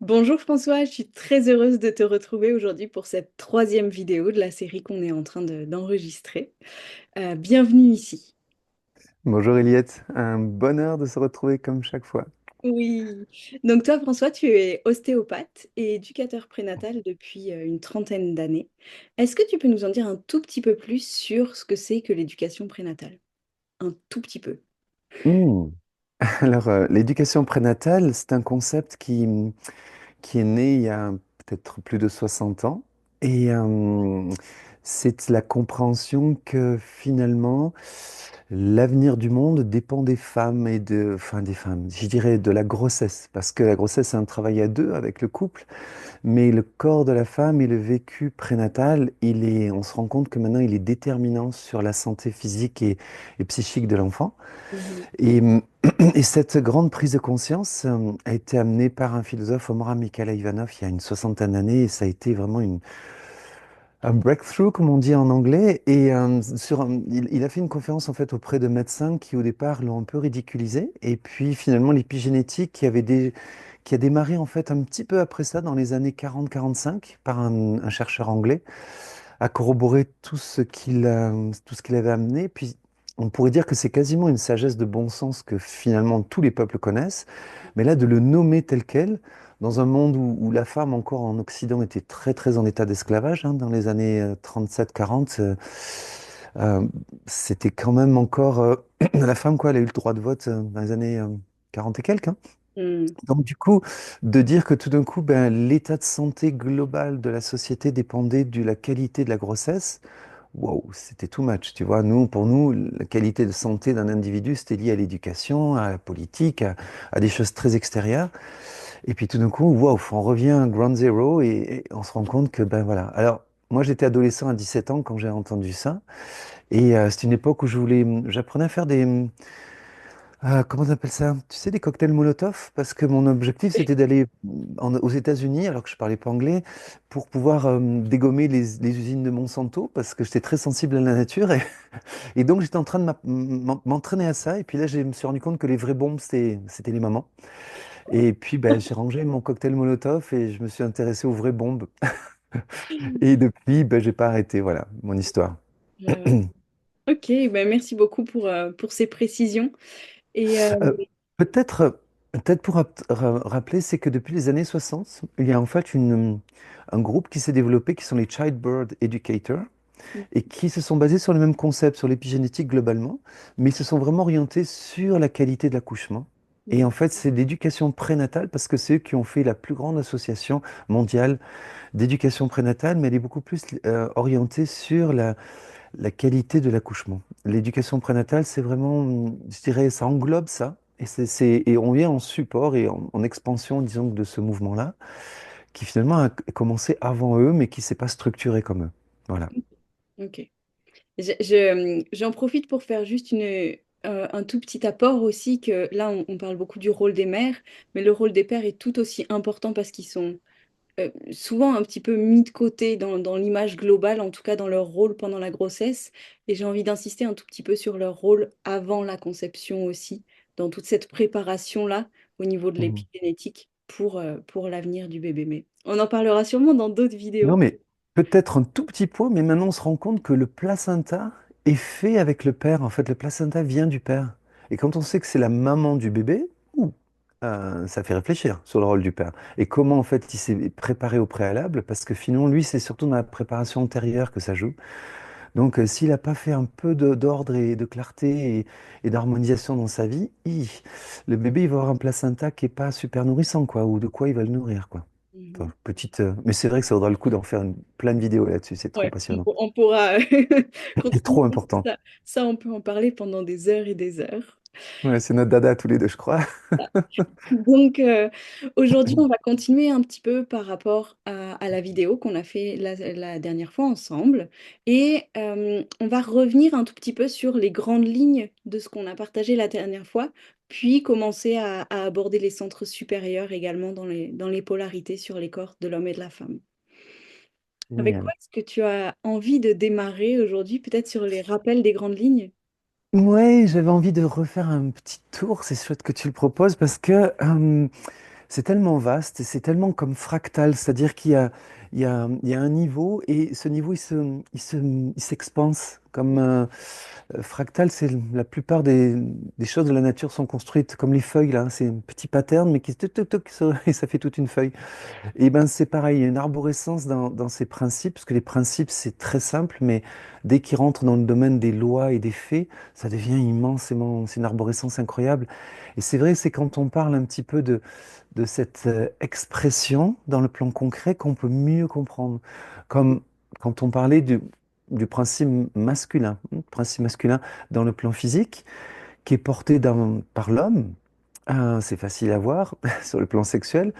Bonjour François, je suis très heureuse de te retrouver aujourd'hui pour cette troisième vidéo de la série qu'on est en train d'enregistrer. Bienvenue ici. Bonjour Eliette, un bonheur de se retrouver comme chaque fois. Oui. Donc toi François, tu es ostéopathe et éducateur prénatal depuis une trentaine d'années. Est-ce que tu peux nous en dire un tout petit peu plus sur ce que c'est que l'éducation prénatale? Un tout petit peu. Hmm. Alors, l'éducation prénatale, c'est un concept qui est né il y a peut-être plus de 60 ans. Et c'est la compréhension que finalement, l'avenir du monde dépend des femmes enfin des femmes, je dirais de la grossesse. Parce que la grossesse, c'est un travail à deux avec le couple. Mais le corps de la femme et le vécu prénatal, on se rend compte que maintenant, il est déterminant sur la santé physique et psychique de l'enfant. Mhm. Et, et cette grande prise de conscience a été amenée par un philosophe, Omar Mikhaël Ivanov, il y a une soixantaine d'années, et ça a été vraiment un breakthrough, comme on dit en anglais. Et il a fait une conférence en fait auprès de médecins qui au départ l'ont un peu ridiculisé. Et puis finalement, l'épigénétique qui a démarré en fait un petit peu après ça, dans les années 40-45, par un chercheur anglais, a corroboré tout ce qu'il avait amené. Puis on pourrait dire que c'est quasiment une sagesse de bon sens que finalement tous les peuples connaissent. Mais là, de le nommer tel quel, dans un monde où la femme encore en Occident était très très en état d'esclavage, hein, dans les années 37-40, euh, c'était quand même encore la femme, quoi, elle a eu le droit de vote dans les années 40 et quelques, hein. Mm. Donc du coup, de dire que tout d'un coup, ben, l'état de santé global de la société dépendait de la qualité de la grossesse, wow, c'était too much, tu vois. Pour nous, la qualité de santé d'un individu, c'était lié à l'éducation, à la politique, à des choses très extérieures. Et puis tout d'un coup, wow, on revient à ground zero et on se rend compte que, ben voilà. Alors, moi, j'étais adolescent à 17 ans quand j'ai entendu ça. Et c'est une époque où j'apprenais à faire comment on appelle ça? Tu sais, des cocktails Molotov, parce que mon objectif, c'était d'aller aux États-Unis, alors que je parlais pas anglais, pour pouvoir dégommer les usines de Monsanto, parce que j'étais très sensible à la nature. Et donc, j'étais en train de m'entraîner à ça. Et puis là, je me suis rendu compte que les vraies bombes, c'était les mamans. Et puis, ben, j'ai rangé mon cocktail Molotov et je me suis intéressé aux vraies bombes. Et depuis, ben, j'ai pas arrêté. Voilà, mon histoire. Ouais. Ok, ben merci beaucoup pour ces précisions. Et Euh, peut-être, peut-être pour rappeler, c'est que depuis les années 60, il y a en fait un groupe qui s'est développé qui sont les Childbirth Educators et qui se sont basés sur le même concept, sur l'épigénétique globalement, mais ils se sont vraiment orientés sur la qualité de l'accouchement. Et en fait, c'est l'éducation prénatale parce que c'est eux qui ont fait la plus grande association mondiale d'éducation prénatale, mais elle est beaucoup plus orientée sur la qualité de l'accouchement. L'éducation prénatale, c'est vraiment, je dirais, ça englobe ça. Et on vient en support et en expansion, disons, de ce mouvement-là, qui finalement a commencé avant eux, mais qui s'est pas structuré comme eux. Voilà. ok. J'en profite pour faire juste un tout petit apport aussi, que là, on parle beaucoup du rôle des mères, mais le rôle des pères est tout aussi important parce qu'ils sont souvent un petit peu mis de côté dans l'image globale, en tout cas dans leur rôle pendant la grossesse. Et j'ai envie d'insister un tout petit peu sur leur rôle avant la conception aussi, dans toute cette préparation-là au niveau de Mhm. l'épigénétique pour l'avenir du bébé. Mais on en parlera sûrement dans d'autres Non, vidéos. mais peut-être un tout petit point, mais maintenant on se rend compte que le placenta est fait avec le père. En fait, le placenta vient du père. Et quand on sait que c'est la maman du bébé, ouh, ça fait réfléchir sur le rôle du père. Et comment en fait il s'est préparé au préalable, parce que finalement lui, c'est surtout dans la préparation antérieure que ça joue. Donc s'il n'a pas fait un peu d'ordre et de clarté et d'harmonisation dans sa vie, le bébé il va avoir un placenta qui est pas super nourrissant, quoi, ou de quoi il va le nourrir, quoi. Mhm. Enfin, mais c'est vrai que ça vaudra le coup d'en faire plein de vidéos là-dessus, c'est trop Ouais, passionnant. on pourra C'est continuer trop parce que important. ça, on peut en parler pendant des heures et des heures. Ouais, c'est notre dada tous les deux, je crois. Donc aujourd'hui, on va continuer un petit peu par rapport à la vidéo qu'on a fait la dernière fois ensemble. Et on va revenir un tout petit peu sur les grandes lignes de ce qu'on a partagé la dernière fois, puis commencer à aborder les centres supérieurs également dans les polarités sur les corps de l'homme et de la femme. Avec quoi Génial. est-ce que tu as envie de démarrer aujourd'hui, peut-être sur les rappels des grandes lignes? Ouais, j'avais envie de refaire un petit tour, c'est chouette que tu le proposes parce que c'est tellement vaste et c'est tellement comme fractal, c'est-à-dire il y a un niveau et ce niveau il s'expanse comme fractal, c'est la plupart des choses de la nature sont construites comme les feuilles là, c'est un petit pattern mais qui et ça fait toute une feuille. Et ben c'est pareil, il y a une arborescence dans ces principes, parce que les principes c'est très simple, mais dès qu'ils rentrent dans le domaine des lois et des faits, ça devient immensément, c'est une arborescence incroyable. Et c'est vrai, c'est quand on parle un petit peu de cette expression dans le plan concret qu'on peut mieux comprendre. Comme quand on parlait du principe masculin dans le plan physique, qui est porté par l'homme. C'est facile à voir sur le plan sexuel,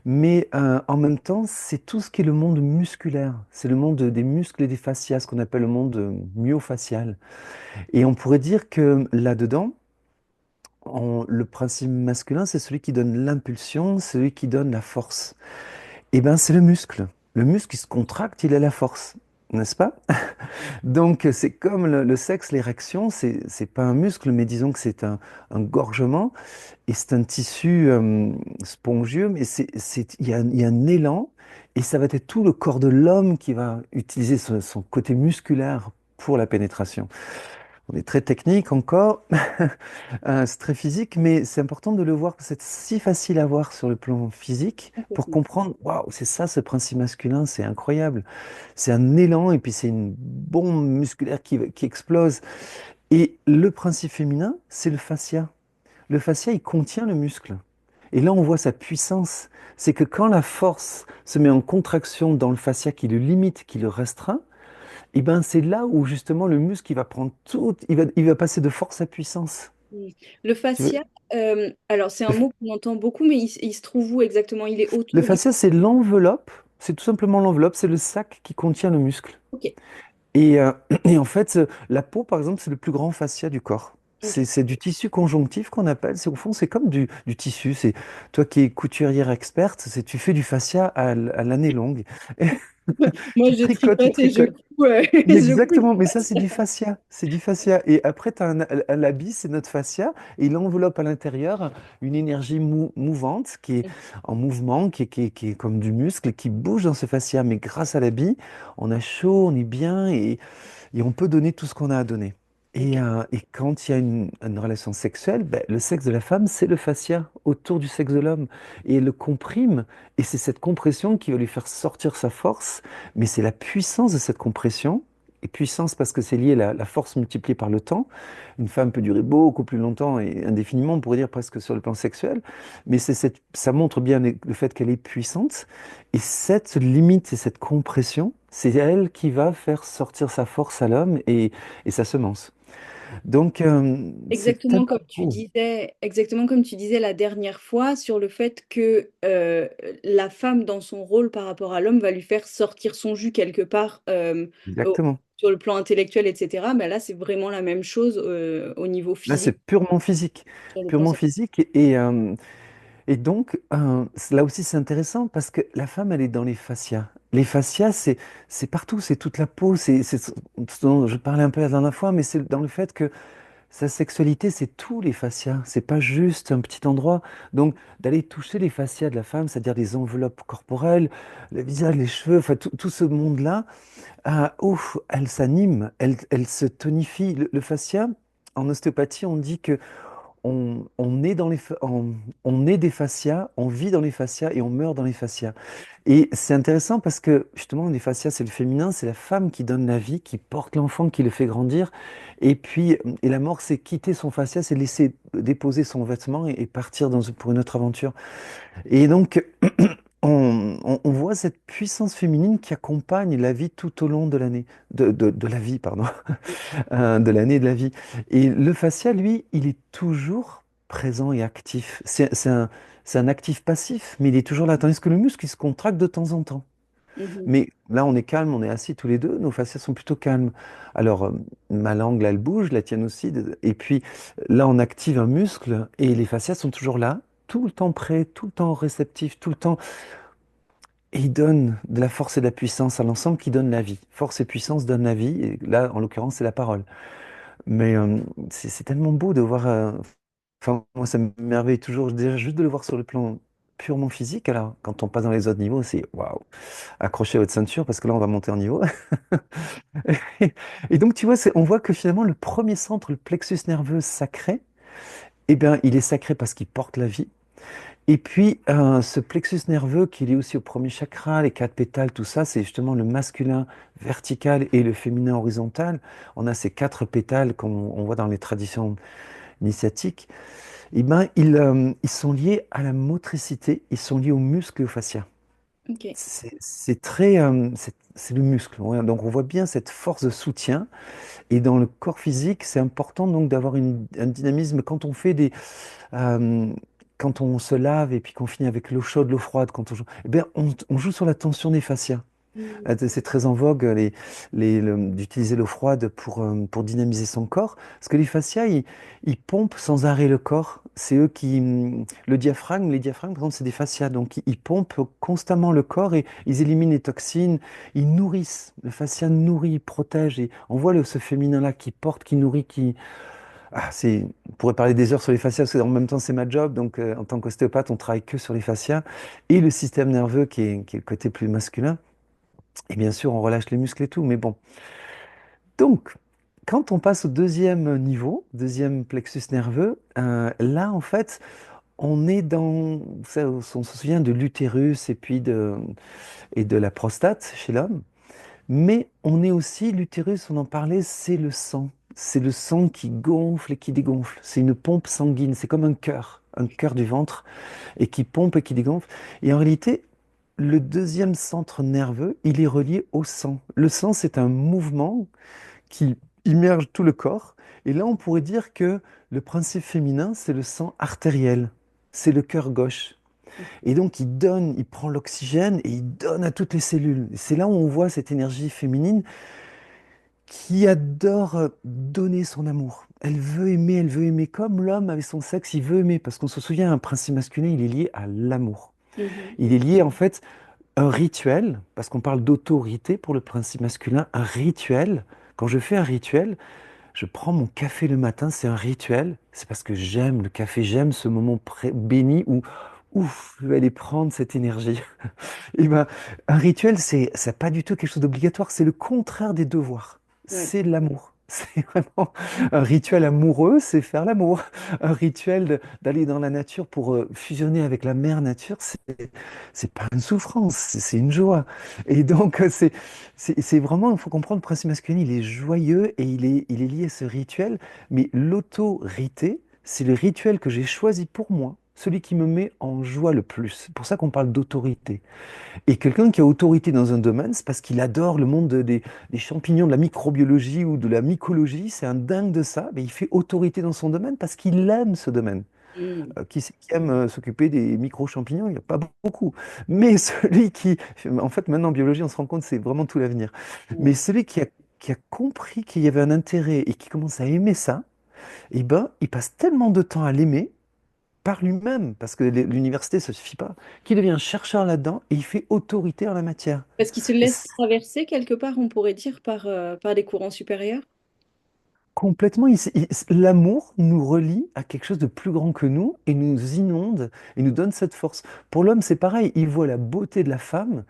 mais en même temps, c'est tout ce qui est le monde musculaire. C'est le monde des muscles et des fascias, ce qu'on appelle le monde myofacial. Et on pourrait dire que là-dedans, le principe masculin, c'est celui qui donne l'impulsion, celui qui donne la force. Et ben, c'est le muscle. Le muscle, il se contracte, il a la force, n'est-ce pas? Donc, c'est comme le sexe, l'érection, c'est pas un muscle, mais disons que c'est un gorgement. Et c'est un tissu spongieux, mais il y a un élan, et ça va être tout le corps de l'homme qui va utiliser son côté musculaire pour la pénétration. On est très technique encore, c'est très physique, mais c'est important de le voir, parce que c'est si facile à voir sur le plan physique pour Complètement. comprendre, waouh, c'est ça ce principe masculin, c'est incroyable. C'est un élan, et puis c'est une bombe musculaire qui explose. Et le principe féminin, c'est le fascia. Le fascia, il contient le muscle. Et là, on voit sa puissance. C'est que quand la force se met en contraction dans le fascia qui le limite, qui le restreint, et ben c'est là où justement le muscle il va prendre tout, il va passer de force à puissance. Mm. Le Tu veux- fascia, alors c'est un Le, mot qu'on entend beaucoup, mais il se trouve où exactement? Il est le autour du... fascia, c'est l'enveloppe, c'est tout simplement l'enveloppe, c'est le sac qui contient le muscle. Ok, Et en fait, la peau, par exemple, c'est le plus grand fascia du corps. ok. C'est du tissu conjonctif qu'on appelle. C'est au fond, c'est comme du tissu. C'est toi qui es couturière experte, c'est tu fais du fascia à l'année longue. Moi, Tu je tricotes, tu tricote et je tricotes. couds, je couds Exactement, du mais ça, c'est fascia. du fascia. C'est du fascia. Et après, tu as l'habit, c'est notre fascia. Et il enveloppe à l'intérieur une énergie mouvante, qui est en mouvement, qui est comme du muscle, qui bouge dans ce fascia. Mais grâce à l'habit, on a chaud, on est bien et on peut donner tout ce qu'on a à donner. Ok, Et quand il y a une relation sexuelle, ben, le sexe de la femme, c'est le fascia autour du sexe de l'homme. Et elle le comprime. Et c'est cette compression qui va lui faire sortir sa force. Mais c'est la puissance de cette compression. Et puissance parce que c'est lié à la force multipliée par le temps. Une femme peut durer beaucoup plus longtemps et indéfiniment, on pourrait dire presque sur le plan sexuel. Mais ça montre bien le fait qu'elle est puissante. Et cette limite et cette compression, c'est elle qui va faire sortir sa force à l'homme et sa semence. Donc, c'est tellement beau. exactement comme tu disais la dernière fois sur le fait que la femme dans son rôle par rapport à l'homme va lui faire sortir son jus quelque part Exactement. sur le plan intellectuel, etc. Mais là, c'est vraiment la même chose au niveau Là, physique, c'est purement physique. sur le plan Purement sexuel. physique. Et donc, là aussi, c'est intéressant parce que la femme, elle est dans les fascias. Les fascias, c'est partout, c'est toute la peau. C'est ce dont je parlais un peu la dernière fois, mais c'est dans le fait que sa sexualité, c'est tous les fascias. C'est pas juste un petit endroit. Donc, d'aller toucher les fascias de la femme, c'est-à-dire les enveloppes corporelles, le visage, les cheveux, enfin, tout ce monde-là, ah, ouf, elle s'anime, elle se tonifie. Le fascia, en ostéopathie, on dit que on est on est des fascias, on vit dans les fascias et on meurt dans les fascias. Et c'est intéressant parce que justement, les fascias, c'est le féminin, c'est la femme qui donne la vie, qui porte l'enfant, qui le fait grandir. Et puis, et la mort, c'est quitter son fascia, c'est laisser déposer son vêtement et partir pour une autre aventure. Et donc, on voit cette puissance féminine qui accompagne la vie tout au long de l'année, de la vie, pardon, de l'année de la vie. Et le fascia, lui, il est toujours présent et actif. C'est un actif passif, mais il est toujours là. Tandis que le muscle, il se contracte de temps en temps. Mhm. Mais là, on est calme, on est assis tous les deux, nos fascias sont plutôt calmes. Alors, ma langue, là, elle bouge, la tienne aussi. Et puis, là, on active un muscle et les fascias sont toujours là, tout le temps prêts, tout le temps réceptifs, tout le temps. Et ils donnent de la force et de la puissance à l'ensemble qui donne la vie. Force et puissance donnent la vie. Et là, en l'occurrence, c'est la parole. Mais c'est tellement beau de voir. Enfin, moi, ça m'émerveille toujours, déjà, juste de le voir sur le plan purement physique. Alors, quand on passe dans les autres niveaux, c'est waouh, accrochez votre ceinture parce que là, on va monter en niveau. Et donc, tu vois, on voit que finalement, le premier centre, le plexus nerveux sacré, eh bien, il est sacré parce qu'il porte la vie. Et puis, ce plexus nerveux qui est lié aussi au premier chakra, les quatre pétales, tout ça, c'est justement le masculin vertical et le féminin horizontal. On a ces quatre pétales qu'on on voit dans les traditions initiatiques. Eh ben, ils sont liés à la motricité, ils sont liés aux muscles et aux fascias. Ok. C'est très, c'est le muscle. Ouais. Donc, on voit bien cette force de soutien. Et dans le corps physique, c'est important donc d'avoir un dynamisme quand on fait euh, quand on se lave et puis qu'on finit avec l'eau chaude, l'eau froide, quand on joue, eh bien, on joue sur la tension des fascias. Mm. C'est très en vogue d'utiliser l'eau froide pour dynamiser son corps. Parce que les fascias, ils pompent sans arrêt le corps. C'est eux qui... Le diaphragme, les diaphragmes, par exemple, c'est des fascias. Donc, ils pompent constamment le corps et ils éliminent les toxines. Ils nourrissent. Le fascia nourrit, protège. Et on voit ce féminin-là qui porte, qui nourrit, qui... Ah, on pourrait parler des heures sur les fascias, parce qu'en même temps, c'est ma job. Donc, en tant qu'ostéopathe, on travaille que sur les fascias. Et le système nerveux, qui est le côté plus masculin. Et bien sûr, on relâche les muscles et tout, mais bon. Donc, quand on passe au deuxième niveau, deuxième plexus nerveux, là, en fait, on est dans, on se souvient de l'utérus et de la prostate chez l'homme, mais on est aussi, l'utérus, on en parlait, c'est le sang. C'est le sang qui gonfle et qui dégonfle. C'est une pompe sanguine, c'est comme un cœur du ventre, et qui pompe et qui dégonfle. Et en réalité, le deuxième centre nerveux, il est relié au sang. Le sang, c'est un mouvement qui immerge tout le corps. Et là, on pourrait dire que le principe féminin, c'est le sang artériel. C'est le cœur gauche. Et donc, il donne, il prend l'oxygène et il donne à toutes les cellules. C'est là où on voit cette énergie féminine qui adore donner son amour. Elle veut aimer comme l'homme avec son sexe, il veut aimer. Parce qu'on se souvient, un principe masculin, il est lié à l'amour. Mhm. Il est lié en fait un rituel, parce qu'on parle d'autorité pour le principe masculin, un rituel. Quand je fais un rituel, je prends mon café le matin, c'est un rituel. C'est parce que j'aime le café, j'aime ce moment béni où, ouf, je vais aller prendre cette énergie. Et ben, un rituel, c'est pas du tout quelque chose d'obligatoire, c'est le contraire des devoirs. Ouais. C'est de l'amour. C'est vraiment un rituel amoureux, c'est faire l'amour. Un rituel d'aller dans la nature pour fusionner avec la mère nature, c'est pas une souffrance, c'est une joie. Et donc, c'est vraiment, il faut comprendre, le principe masculin, il est joyeux et il est lié à ce rituel, mais l'autorité, c'est le rituel que j'ai choisi pour moi, celui qui me met en joie le plus. C'est pour ça qu'on parle d'autorité. Et quelqu'un qui a autorité dans un domaine, c'est parce qu'il adore le monde des champignons, de la microbiologie ou de la mycologie. C'est un dingue de ça. Mais il fait autorité dans son domaine parce qu'il aime ce domaine. Mm. Qui c'est qui aime s'occuper des micro-champignons? Il n'y a pas beaucoup. Mais celui qui... En fait, maintenant en biologie, on se rend compte que c'est vraiment tout l'avenir. Mais Ouais. celui qui a compris qu'il y avait un intérêt et qui commence à aimer ça, eh ben, il passe tellement de temps à l'aimer par lui-même, parce que l'université, ça ne suffit pas, qu'il devient chercheur là-dedans et il fait autorité en la matière. Parce qu'il se Et laisse traverser quelque part, on pourrait dire, par des courants supérieurs. complètement, l'amour nous relie à quelque chose de plus grand que nous et nous inonde et nous donne cette force. Pour l'homme, c'est pareil, il voit la beauté de la femme,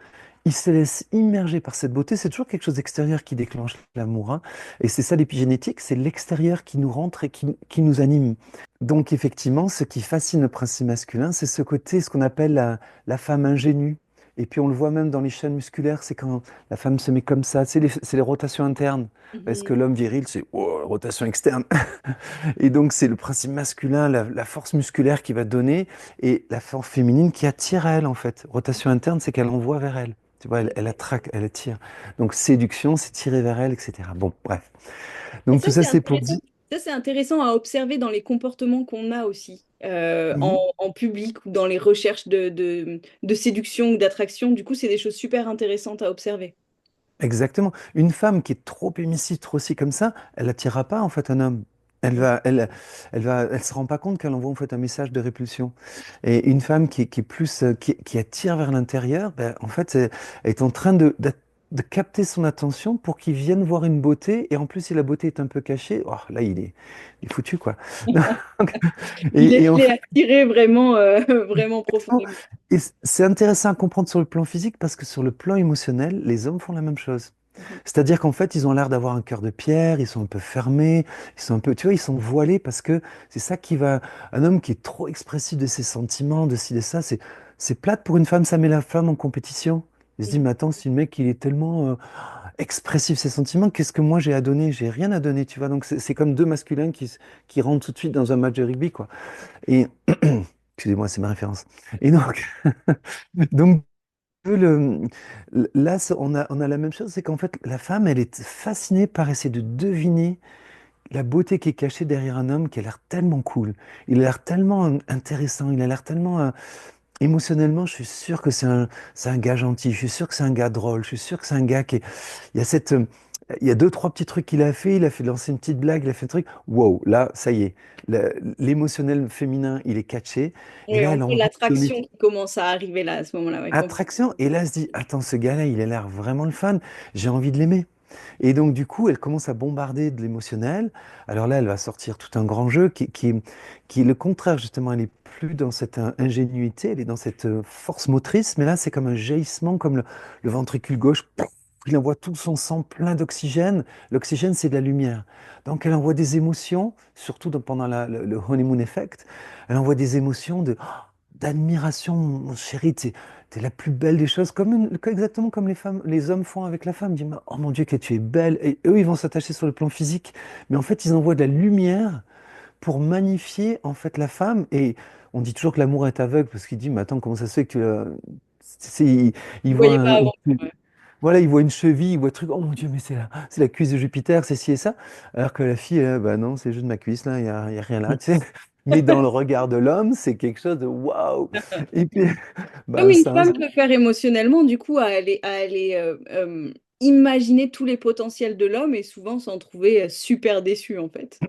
il se laisse immerger par cette beauté. C'est toujours quelque chose d'extérieur qui déclenche l'amour, hein. Et c'est ça l'épigénétique, c'est l'extérieur qui nous rentre et qui nous anime. Donc effectivement, ce qui fascine le principe masculin, c'est ce côté, ce qu'on appelle la femme ingénue. Et puis on le voit même dans les chaînes musculaires, c'est quand la femme se met comme ça, c'est les rotations internes. Est-ce que Mhm. l'homme viril, c'est oh, rotation externe? Et donc c'est le principe masculin, la force musculaire qui va donner, et la force féminine qui attire à elle en fait. Rotation interne, c'est qu'elle envoie vers elle. Tu vois, elle attraque, elle attire. Donc séduction, c'est tirer vers elle, etc. Bon, bref. Et Donc ça, tout ça, c'est c'est pour intéressant. dire. Ça, c'est intéressant à observer dans les comportements qu'on a aussi Mhm. en public ou dans les recherches de séduction ou d'attraction. Du coup, c'est des choses super intéressantes à observer. Exactement. Une femme qui est trop émissive, trop si comme ça, elle n'attirera pas en fait un homme. Elle se rend pas compte qu'elle envoie en fait un message de répulsion. Et une femme qui est plus, qui attire vers l'intérieur, ben, en fait, elle est en train de capter son attention pour qu'il vienne voir une beauté. Et en plus, si la beauté est un peu cachée, oh, là, il est foutu, quoi. Donc, et en Il est fait, attiré vraiment, vraiment profondément. et c'est intéressant à comprendre sur le plan physique parce que sur le plan émotionnel, les hommes font la même chose. Mhm. C'est-à-dire qu'en fait, ils ont l'air d'avoir un cœur de pierre, ils sont un peu fermés, ils sont un peu, tu vois, ils sont voilés parce que c'est ça qui va. Un homme qui est trop expressif de ses sentiments, de ci, de ça, c'est plate pour une femme, ça met la femme en compétition. Il se dit, mais attends, si le mec il est tellement expressif de ses sentiments, qu'est-ce que moi j'ai à donner? J'ai rien à donner, tu vois. Donc c'est comme deux masculins qui rentrent tout de suite dans un match de rugby, quoi. Et excusez-moi, c'est ma référence. Et donc, donc le, là, on a la même chose, c'est qu'en fait, la femme, elle est fascinée par essayer de deviner la beauté qui est cachée derrière un homme qui a l'air tellement cool. Il a l'air tellement intéressant, il a l'air tellement émotionnellement, je suis sûr que c'est un gars gentil, je suis sûr que c'est un gars drôle, je suis sûr que c'est un gars qui est... Il y a il y a deux, trois petits trucs qu'il a fait lancer une petite blague, il a fait un truc, wow, là, ça y est, l'émotionnel féminin, il est catché, et Oui, là, on elle a voit envie de donner l'attraction qui commence à arriver là, à ce moment-là. Ouais, attraction, et là, elle se dit, attends, ce gars-là, il a l'air vraiment le fan, j'ai envie de l'aimer. Et donc, du coup, elle commence à bombarder de l'émotionnel. Alors là, elle va sortir tout un grand jeu qui est le contraire, justement. Elle est plus dans cette ingénuité, elle est dans cette force motrice, mais là, c'est comme un jaillissement, comme le ventricule gauche. Pouf, il envoie tout son sang plein d'oxygène. L'oxygène, c'est de la lumière. Donc, elle envoie des émotions, surtout pendant le honeymoon effect. Elle envoie des émotions d'admiration, mon chéri, t'es la plus belle des choses, exactement comme les femmes, les hommes font avec la femme. Ils disent, oh mon Dieu, que tu es belle. Et eux, ils vont s'attacher sur le plan physique. Mais en fait, ils envoient de la lumière pour magnifier en fait la femme. Et on dit toujours que l'amour est aveugle parce qu'il dit, mais attends, comment ça se fait que il vous ne voit voyez pas avant. Ouais. voilà, il voit une cheville, il voit un truc, oh mon Dieu, mais c'est la cuisse de Jupiter, c'est ci et ça. Alors que la fille, bah non, c'est juste ma cuisse, là, il y a rien là, tu sais. Mais dans le regard de l'homme, c'est quelque chose de waouh. Et puis, Comme bah, une ça, femme peut faire émotionnellement, du coup, à aller imaginer tous les potentiels de l'homme et souvent s'en trouver super déçue, en fait.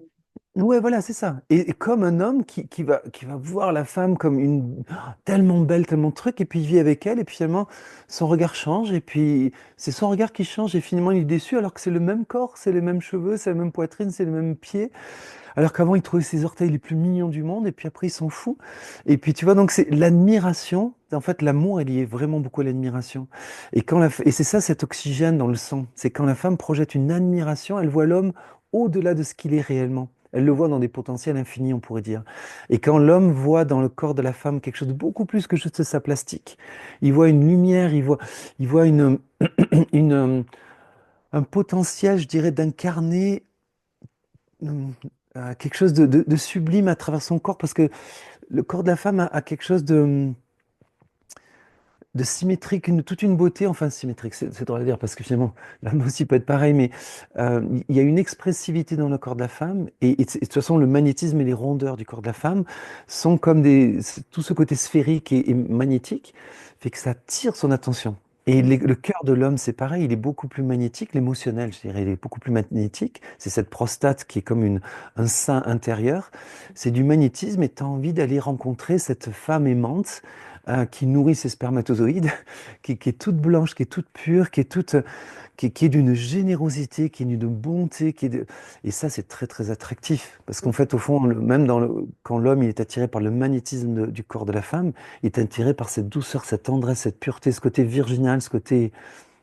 ouais, voilà, c'est ça. Et comme un homme qui va voir la femme comme une tellement belle, tellement de trucs, et puis il vit avec elle, et puis finalement, son regard change, et puis c'est son regard qui change, et finalement, il est déçu, alors que c'est le même corps, c'est les mêmes cheveux, c'est la même poitrine, c'est les mêmes pieds. Alors qu'avant, il trouvait ses orteils les plus mignons du monde, et puis après, il s'en fout. Et puis, tu vois, donc c'est l'admiration. En fait, l'amour est lié vraiment beaucoup à l'admiration. Et c'est ça, cet oxygène dans le sang. C'est quand la femme projette une admiration, elle voit l'homme au-delà de ce qu'il est réellement. Elle le voit dans des potentiels infinis, on pourrait dire. Et quand l'homme voit dans le corps de la femme quelque chose de beaucoup plus que juste sa plastique, il voit une lumière, il voit une, un potentiel, je dirais, d'incarner quelque chose de sublime à travers son corps, parce que le corps de la femme a quelque chose de symétrique, toute une beauté, enfin symétrique, c'est drôle à dire, parce que finalement, l'homme aussi peut être pareil, mais il y a une expressivité dans le corps de la femme, et de toute façon, le magnétisme et les rondeurs du corps de la femme sont comme tout ce côté sphérique et magnétique, fait que ça attire son attention. Et le cœur de l'homme, c'est pareil, il est beaucoup plus magnétique, l'émotionnel, je dirais, il est beaucoup plus magnétique. C'est cette prostate qui est comme un sein intérieur. C'est du magnétisme et tu as envie d'aller rencontrer cette femme aimante qui nourrit ses spermatozoïdes, qui est toute blanche, qui est toute pure, qui est d'une générosité, qui est d'une bonté, et ça, c'est très, très attractif. Parce qu'en fait, au fond, même quand l'homme il est attiré par le magnétisme du corps de la femme, il est attiré par cette douceur, cette tendresse, cette pureté, ce côté virginal, ce côté,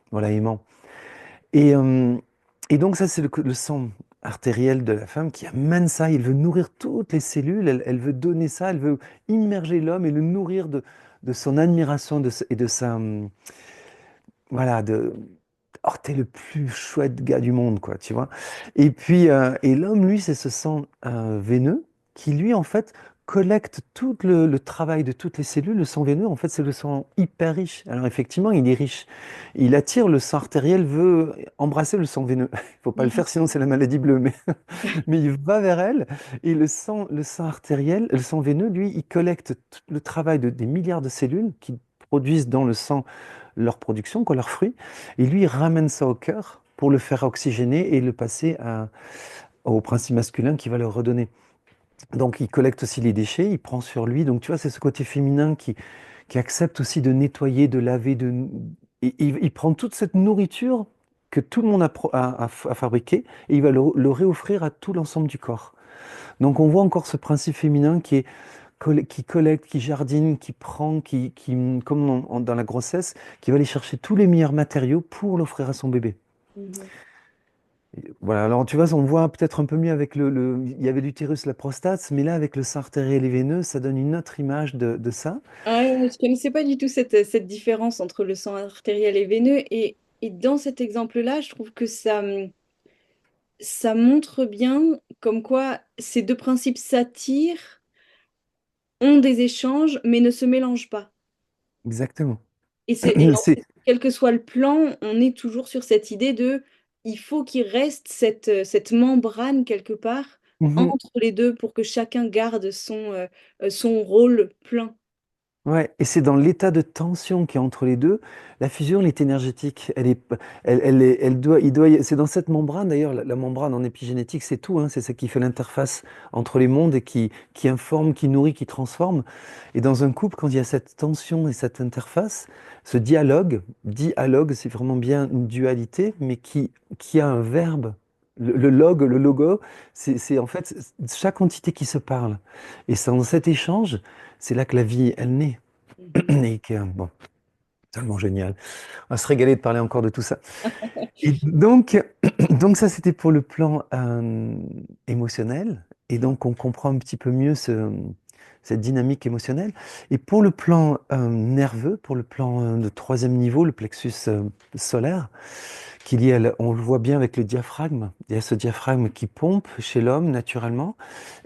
voilà, aimant. Et, euh, et donc, ça, c'est le sang artériel de la femme qui amène ça. Il veut nourrir toutes les cellules, elle veut donner ça, elle veut immerger l'homme et le nourrir de son admiration et de sa, voilà, oh, t'es le plus chouette gars du monde, quoi, tu vois. Et puis, et l'homme, lui, c'est ce sang veineux qui, lui, en fait, collecte tout le travail de toutes les cellules. Le sang veineux, en fait, c'est le sang hyper riche. Alors, effectivement, il est riche. Il attire le sang artériel, veut embrasser le sang veineux. Il faut pas le faire, sinon c'est la maladie bleue. Mais il va vers elle et le sang artériel, le sang veineux, lui, il collecte tout le travail des milliards de cellules qui produisent dans le sang leur production, quoi, leurs fruits, et lui, il ramène ça au cœur pour le faire oxygéner et le passer au principe masculin qui va le redonner. Donc, il collecte aussi les déchets, il prend sur lui. Donc, tu vois, c'est ce côté féminin qui accepte aussi de nettoyer, de laver, il prend toute cette nourriture que tout le monde a fabriquée et il va le réoffrir à tout l'ensemble du corps. Donc on voit encore ce principe féminin qui collecte, qui jardine, qui prend, comme dans la grossesse, qui va aller chercher tous les meilleurs matériaux pour l'offrir à son bébé. Mhm. Et voilà, alors tu vois, on voit peut-être un peu mieux avec il y avait l'utérus, la prostate, mais là, avec le sein artériel et veineux, ça donne une autre image de ça. Ah ouais, ouais, je ne connaissais pas du tout cette différence entre le sang artériel et veineux. Et dans cet exemple-là, je trouve que ça montre bien comme quoi ces deux principes s'attirent, ont des échanges, mais ne se mélangent pas. Exactement. Et en C'est, fait, quel que soit le plan, on est toujours sur cette idée de il faut qu'il reste cette membrane quelque part Mhm. entre les deux pour que chacun garde son rôle plein. Ouais, et c'est dans l'état de tension qui est entre les deux. La fusion, elle est énergétique. C'est dans cette membrane, d'ailleurs, la membrane en épigénétique, c'est tout, hein, c'est ce qui fait l'interface entre les mondes et qui informe, qui nourrit, qui transforme. Et dans un couple, quand il y a cette tension et cette interface, ce dialogue, c'est vraiment bien une dualité, mais qui a un verbe. Le logo, c'est en fait chaque entité qui se parle. Et c'est dans cet échange, c'est là que la vie, elle naît. Mhm. Et que, bon, tellement génial. On va se régaler de parler encore de tout ça. Et donc, donc ça, c'était pour le plan émotionnel. Et donc, on comprend un petit peu mieux cette dynamique émotionnelle. Et pour le plan nerveux, pour le plan de troisième niveau, le plexus solaire, on le voit bien avec le diaphragme. Il y a ce diaphragme qui pompe chez l'homme naturellement.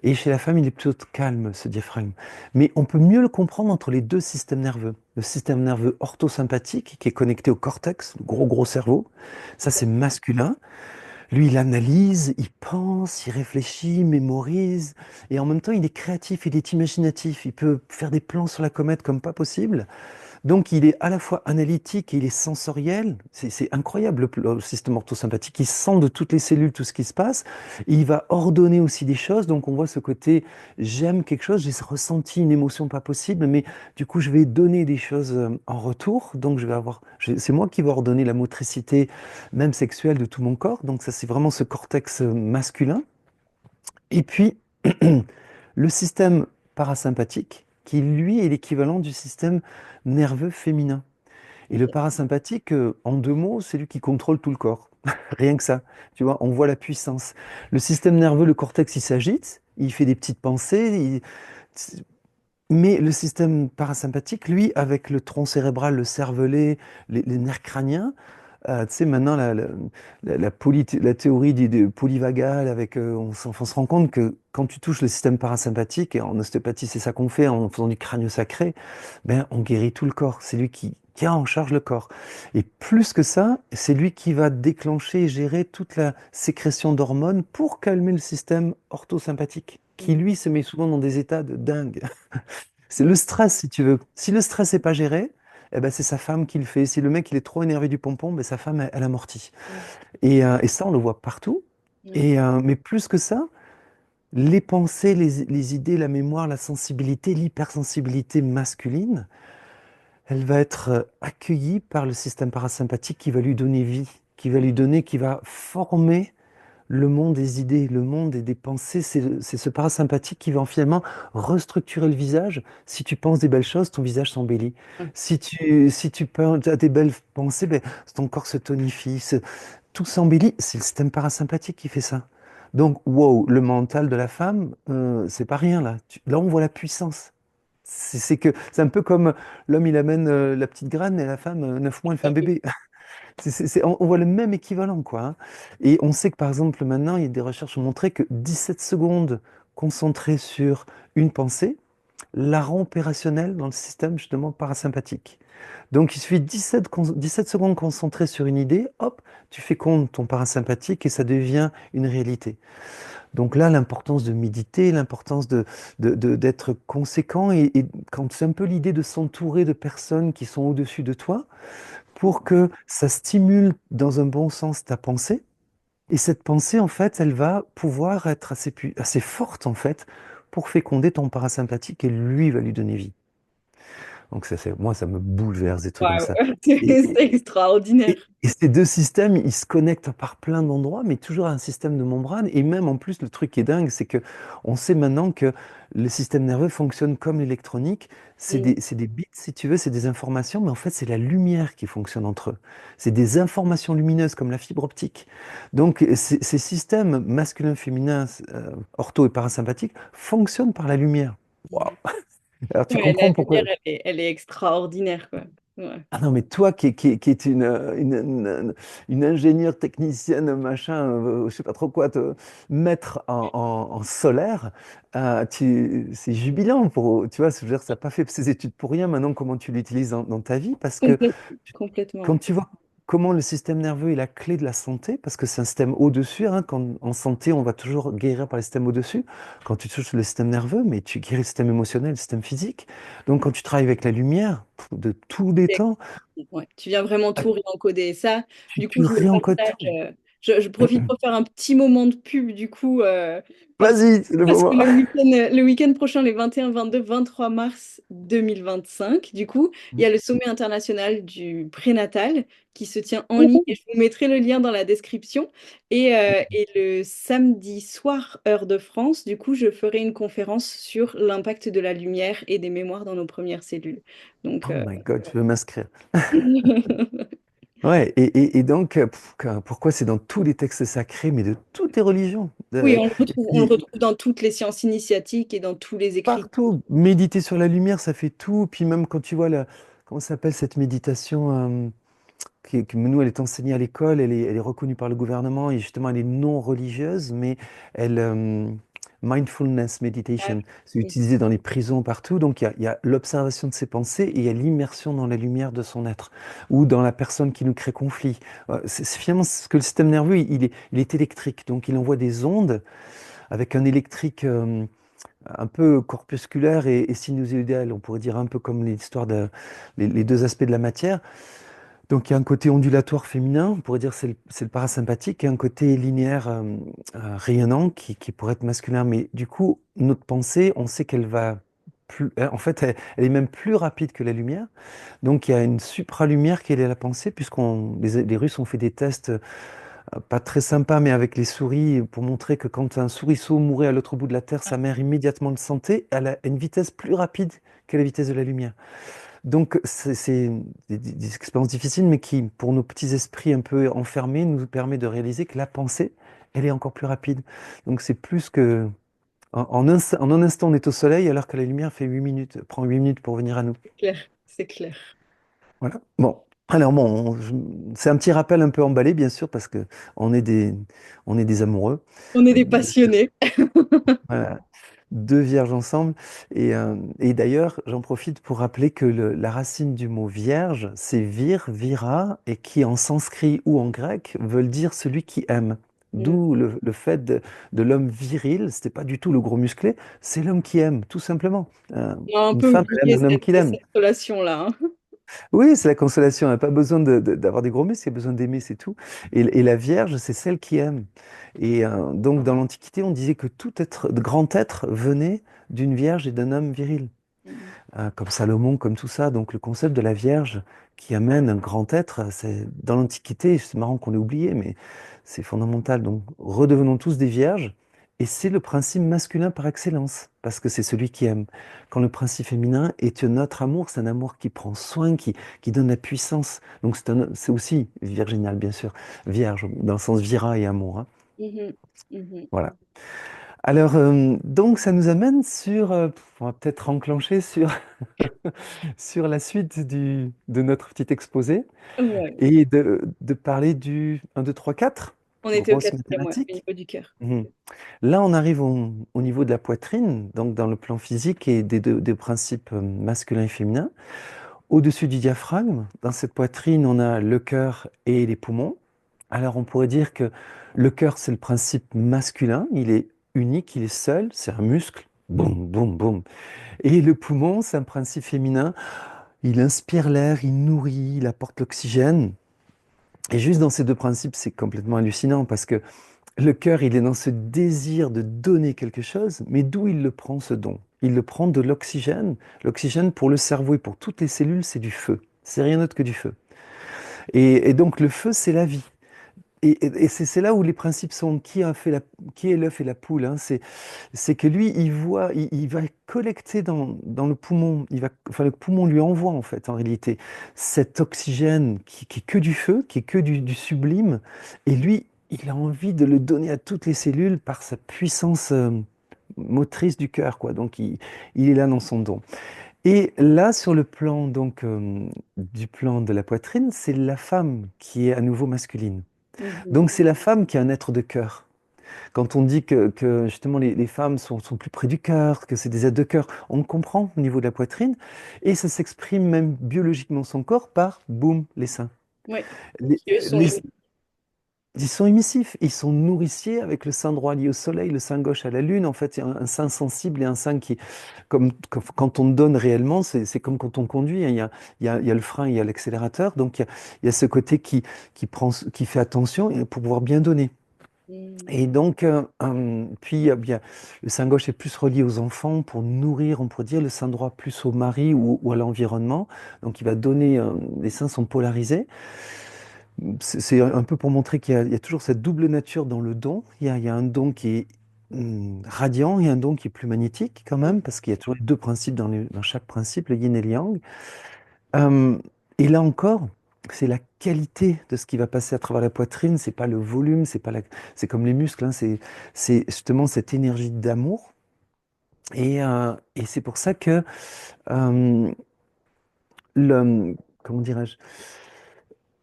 Et chez la femme, il est plutôt calme, ce diaphragme. Mais on peut mieux le comprendre entre les deux systèmes nerveux. Le système nerveux orthosympathique, qui est connecté au cortex, le gros gros cerveau, ça c'est masculin. Lui, il analyse, il pense, il réfléchit, il mémorise, et en même temps, il est créatif, il est imaginatif. Il peut faire des plans sur la comète comme pas possible. Donc, il est à la fois analytique et il est sensoriel. C'est incroyable le système orthosympathique. Il sent de toutes les cellules tout ce qui se passe. Et il va ordonner aussi des choses. Donc, on voit ce côté j'aime quelque chose, j'ai ressenti une émotion pas possible, mais du coup, je vais donner des choses en retour. Donc, c'est moi qui vais ordonner la motricité, même sexuelle, de tout mon corps. Donc, ça, c'est vraiment ce cortex masculin. Et puis, le système parasympathique, qui lui est l'équivalent du système nerveux féminin. Et le parasympathique, en deux mots, c'est lui qui contrôle tout le corps. Rien que ça. Tu vois, on voit la puissance. Le système nerveux, le cortex, il s'agite, il fait des petites pensées. Mais le système parasympathique, lui, avec le tronc cérébral, le cervelet, les nerfs crâniens, tu sais, maintenant, la théorie polyvagale, on se rend compte que quand tu touches le système parasympathique, et en ostéopathie, c'est ça qu'on fait en faisant du crânio sacré, ben, on guérit tout le corps. C'est lui qui a en charge le corps. Et plus que ça, c'est lui qui va déclencher et gérer toute la sécrétion d'hormones pour calmer le système orthosympathique, qui lui se met souvent dans des états de dingue. C'est le stress, si tu veux. Si le stress n'est pas géré, eh ben, c'est sa femme qui le fait. Si le mec il est trop énervé du pompon, ben, sa femme, elle amortit. Et ça, on le voit partout. Mais plus que ça, les pensées, les idées, la mémoire, la sensibilité, l'hypersensibilité masculine, elle va être accueillie par le système parasympathique qui va lui donner vie, qui va former le monde des idées, le monde des pensées, c'est ce parasympathique qui va finalement restructurer le visage. Si tu penses des belles choses, ton visage s'embellit. Si tu as des belles pensées, ben, ton corps se tonifie, tout s'embellit. C'est le système parasympathique qui fait ça. Donc, wow, le mental de la femme, c'est pas rien là. Là, on voit la puissance. C'est un peu comme l'homme, il amène la petite graine et la femme, 9 mois, elle fait un bébé. On voit le même équivalent, quoi, hein. Et on sait que, par exemple, maintenant, il y a des recherches qui ont montré que 17 secondes concentrées sur une pensée la rend opérationnelle dans le système, justement, parasympathique. Donc, il suffit 17 secondes concentrées sur une idée, hop, tu fais compte ton parasympathique et ça devient une réalité. Donc là, l'importance de méditer, l'importance d'être conséquent et quand c'est un peu l'idée de s'entourer de personnes qui sont au-dessus de toi, pour que ça stimule dans un bon sens ta pensée. Et cette pensée, en fait, elle va pouvoir être assez forte, en fait, pour féconder ton parasympathique et lui va lui donner vie. Donc moi, ça me bouleverse des trucs comme Waouh, ça. c'est extraordinaire. Et ces deux systèmes, ils se connectent par plein d'endroits, mais toujours à un système de membrane. Et même en plus, le truc qui est dingue, c'est que on sait maintenant que le système nerveux fonctionne comme l'électronique. Mm. C'est des bits, si tu veux, c'est des informations, mais en fait, c'est la lumière qui fonctionne entre eux. C'est des informations lumineuses comme la fibre optique. Donc, ces systèmes masculin-féminin, ortho et parasympathique, fonctionnent par la lumière. Waouh! Alors, tu Ouais, la comprends pourquoi. lumière, elle est extraordinaire, quoi. Ouais. Ah non, mais toi qui es une ingénieure technicienne, machin, je sais pas trop quoi, te mettre en solaire, c'est jubilant pour, tu vois, je veux dire, ça n'a pas fait ses études pour rien. Maintenant, comment tu l'utilises dans ta vie? Parce que Complètement. quand tu vois comment le système nerveux est la clé de la santé, parce que c'est un système au-dessus, hein, quand, en santé, on va toujours guérir par les systèmes au-dessus. Quand tu touches le système nerveux, mais tu guéris le système émotionnel, le système physique. Donc, quand tu travailles avec la lumière, de tous les temps, Ouais, tu viens vraiment ah, tout réencoder. Ça, du coup, tu je le réencodes partage. tout. Je profite pour faire un petit moment de pub, du coup, parce, Vas-y, c'est le parce que moment. le week-end prochain, les 21, 22, 23 mars 2025, du coup, il y a le sommet international du prénatal qui se tient en ligne. Et je vous mettrai le lien dans la description. Et le samedi soir, heure de France, du coup, je ferai une conférence sur l'impact de la lumière et des mémoires dans nos premières cellules. Donc, Oh my God, je veux m'inscrire. Ouais, et donc, pourquoi c'est dans tous les textes sacrés, mais de toutes les religions. Oui, Et on le puis, retrouve dans toutes les sciences initiatiques et dans tous les écrits. partout, méditer sur la lumière, ça fait tout. Puis même quand tu vois comment s'appelle cette méditation que nous, elle est enseignée à l'école, elle est reconnue par le gouvernement et justement, elle est non religieuse, mais elle, mindfulness Ah, meditation, c'est oui. utilisé dans les prisons partout. Donc, il y a l'observation de ses pensées et il y a l'immersion dans la lumière de son être ou dans la personne qui nous crée conflit. C'est finalement ce que le système nerveux, il est électrique. Donc, il envoie des ondes avec un électrique un peu corpusculaire et sinusoïdal. On pourrait dire un peu comme l'histoire les deux aspects de la matière. Donc il y a un côté ondulatoire féminin, on pourrait dire c'est le parasympathique, et un côté linéaire rayonnant qui pourrait être masculin. Mais du coup, notre pensée, on sait qu'elle va plus, en fait, elle est même plus rapide que la lumière. Donc il y a une supralumière qui est la pensée, les Russes ont fait des tests pas très sympas, mais avec les souris, pour montrer que quand un souriceau mourait à l'autre bout de la Terre, sa mère immédiatement le sentait à une vitesse plus rapide que la vitesse de la lumière. Donc, c'est des expériences difficiles, mais qui, pour nos petits esprits un peu enfermés, nous permet de réaliser que la pensée, elle est encore plus rapide. Donc, c'est plus que... En un instant, on est au soleil, alors que la lumière fait 8 minutes, prend 8 minutes pour venir à nous. C'est clair, c'est clair. Voilà. Bon. Alors bon, c'est un petit rappel un peu emballé, bien sûr, parce que on est des, on est des amoureux. On est des Euh, passionnés. Voilà. Deux vierges ensemble. Et d'ailleurs, j'en profite pour rappeler que la racine du mot vierge, c'est vira, et qui en sanskrit ou en grec veulent dire celui qui aime. Mm. D'où le fait de l'homme viril, c'était pas du tout le gros musclé, c'est l'homme qui aime, tout simplement. On a un Une peu femme, elle oublié aime un homme qui l'aime. cette relation-là, hein. Oui, c'est la consolation. Elle n'a pas besoin d'avoir des gros muscles, elle a besoin d'aimer, c'est tout. Et la Vierge, c'est celle qui aime. Et donc, dans l'Antiquité, on disait que tout être, de grand être venait d'une Vierge et d'un homme viril. Mm. Comme Salomon, comme tout ça. Donc, le concept de la Vierge qui amène un grand être, c'est dans l'Antiquité, c'est marrant qu'on l'ait oublié, mais c'est fondamental. Donc, redevenons tous des vierges. Et c'est le principe masculin par excellence, parce que c'est celui qui aime. Quand le principe féminin est notre amour, c'est un amour qui prend soin, qui donne la puissance. Donc c'est aussi virginal, bien sûr, vierge, dans le sens vira et amour, hein. Mhm. Mhm. Voilà. Alors, donc, ça nous amène sur, on va peut-être enclencher sur, sur la suite de notre petit exposé Ouais. et de parler du 1, 2, 3, 4, On était au grosse quatrième, ouais, au mathématique. niveau du cœur. Mhm. Là, on arrive au niveau de la poitrine, donc dans le plan physique et des principes masculins et féminins. Au-dessus du diaphragme, dans cette poitrine, on a le cœur et les poumons. Alors, on pourrait dire que le cœur, c'est le principe masculin, il est unique, il est seul, c'est un muscle. Boum, boum, boum. Et le poumon, c'est un principe féminin. Il inspire l'air, il nourrit, il apporte l'oxygène. Et juste dans ces deux principes, c'est complètement hallucinant parce que le cœur, il est dans ce désir de donner quelque chose, mais d'où il le prend, ce don? Il le prend de l'oxygène. L'oxygène pour le cerveau et pour toutes les cellules, c'est du feu. C'est rien d'autre que du feu. Et donc le feu, c'est la vie. Et c'est là où les principes sont qui est l'œuf et la poule, hein. C'est que lui, il voit, il va collecter dans le poumon, enfin le poumon lui envoie en fait en réalité cet oxygène qui est que du feu, qui est que du sublime, et lui, il a envie de le donner à toutes les cellules par sa puissance motrice du cœur, quoi. Donc il est là dans son don. Et là, sur le plan donc du plan de la poitrine, c'est la femme qui est à nouveau masculine. Mhm. Donc c'est la femme qui est un être de cœur. Quand on dit que justement les femmes sont plus près du cœur, que c'est des êtres de cœur, on comprend au niveau de la poitrine, et ça s'exprime même biologiquement son corps par, boum, les seins. Ouais. Les, Qui, eux, sont les- ils sont émissifs, ils sont nourriciers avec le sein droit lié au soleil, le sein gauche à la lune. En fait, il y a un sein sensible et un sein qui, quand on donne réellement, c'est comme quand on conduit, hein. Il y a le frein, il y a l'accélérateur. Donc il y a ce côté qui fait attention pour pouvoir bien donner. Mhm. Et donc, puis bien, le sein gauche est plus relié aux enfants pour nourrir, on pourrait dire, le sein droit plus au mari ou à l'environnement. Donc, il va donner, les seins sont polarisés. C'est un peu pour montrer qu'il y a toujours cette double nature dans le don. Il y a un don qui est radiant et un don qui est plus magnétique quand même, parce qu'il y a toujours les deux principes dans chaque principe, le yin et le yang. Euh, et là encore, c'est la qualité de ce qui va passer à travers la poitrine, c'est pas le volume, c'est comme les muscles, hein, c'est justement cette énergie d'amour. Et c'est pour ça que euh, comment dirais-je,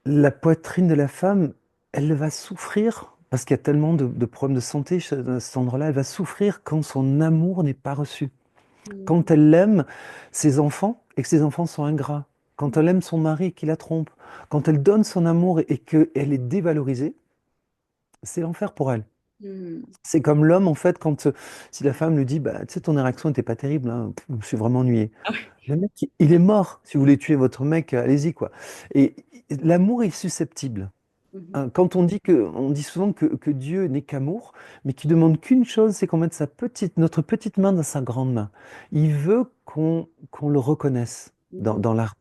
la poitrine de la femme, elle va souffrir parce qu'il y a tellement de problèmes de santé à cet endroit-là, elle va souffrir quand son amour n'est pas reçu. Mhm. Quand elle aime ses enfants et que ses enfants sont ingrats, quand elle aime son mari et qu'il la trompe, quand elle donne son amour et qu'elle est dévalorisée, c'est l'enfer pour elle. Mhm. C'est comme l'homme, en fait, si la femme lui dit, bah, tu sais, ton érection n'était pas terrible, hein, je me suis vraiment ennuyé. Ah ouais. Le mec, il est mort. Si vous voulez tuer votre mec, allez-y, quoi. Et l'amour est susceptible. Mhm. Hein, quand on dit souvent que Dieu n'est qu'amour, mais qu'il demande qu'une chose, c'est qu'on mette notre petite main dans sa grande main. Il veut qu'on le reconnaisse Mhm. dans l'art,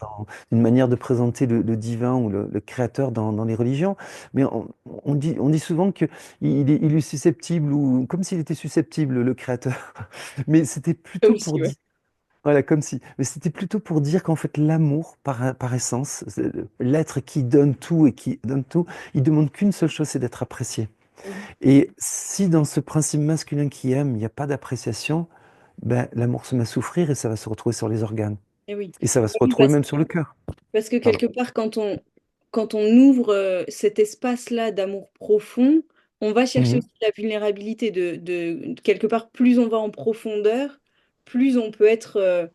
une manière de présenter le divin ou le créateur dans les religions. Mais on dit souvent qu'il est susceptible, ou comme s'il était susceptible, le créateur. Mais c'était plutôt pour Aussi, ouais. dire. Voilà, comme si. Mais c'était plutôt pour dire qu'en fait, l'amour, par essence, c'est l'être qui donne tout et qui donne tout, il demande qu'une seule chose, c'est d'être apprécié. Mhm. Et si dans ce principe masculin qui aime, il n'y a pas d'appréciation, ben, l'amour se met à souffrir et ça va se retrouver sur les organes. Et oui. Et ça va se Oui, retrouver même sur le cœur. parce que Pardon. quelque part, quand on ouvre cet espace-là d'amour profond, on va chercher Mhm. aussi la vulnérabilité quelque part, plus on va en profondeur, plus on peut être,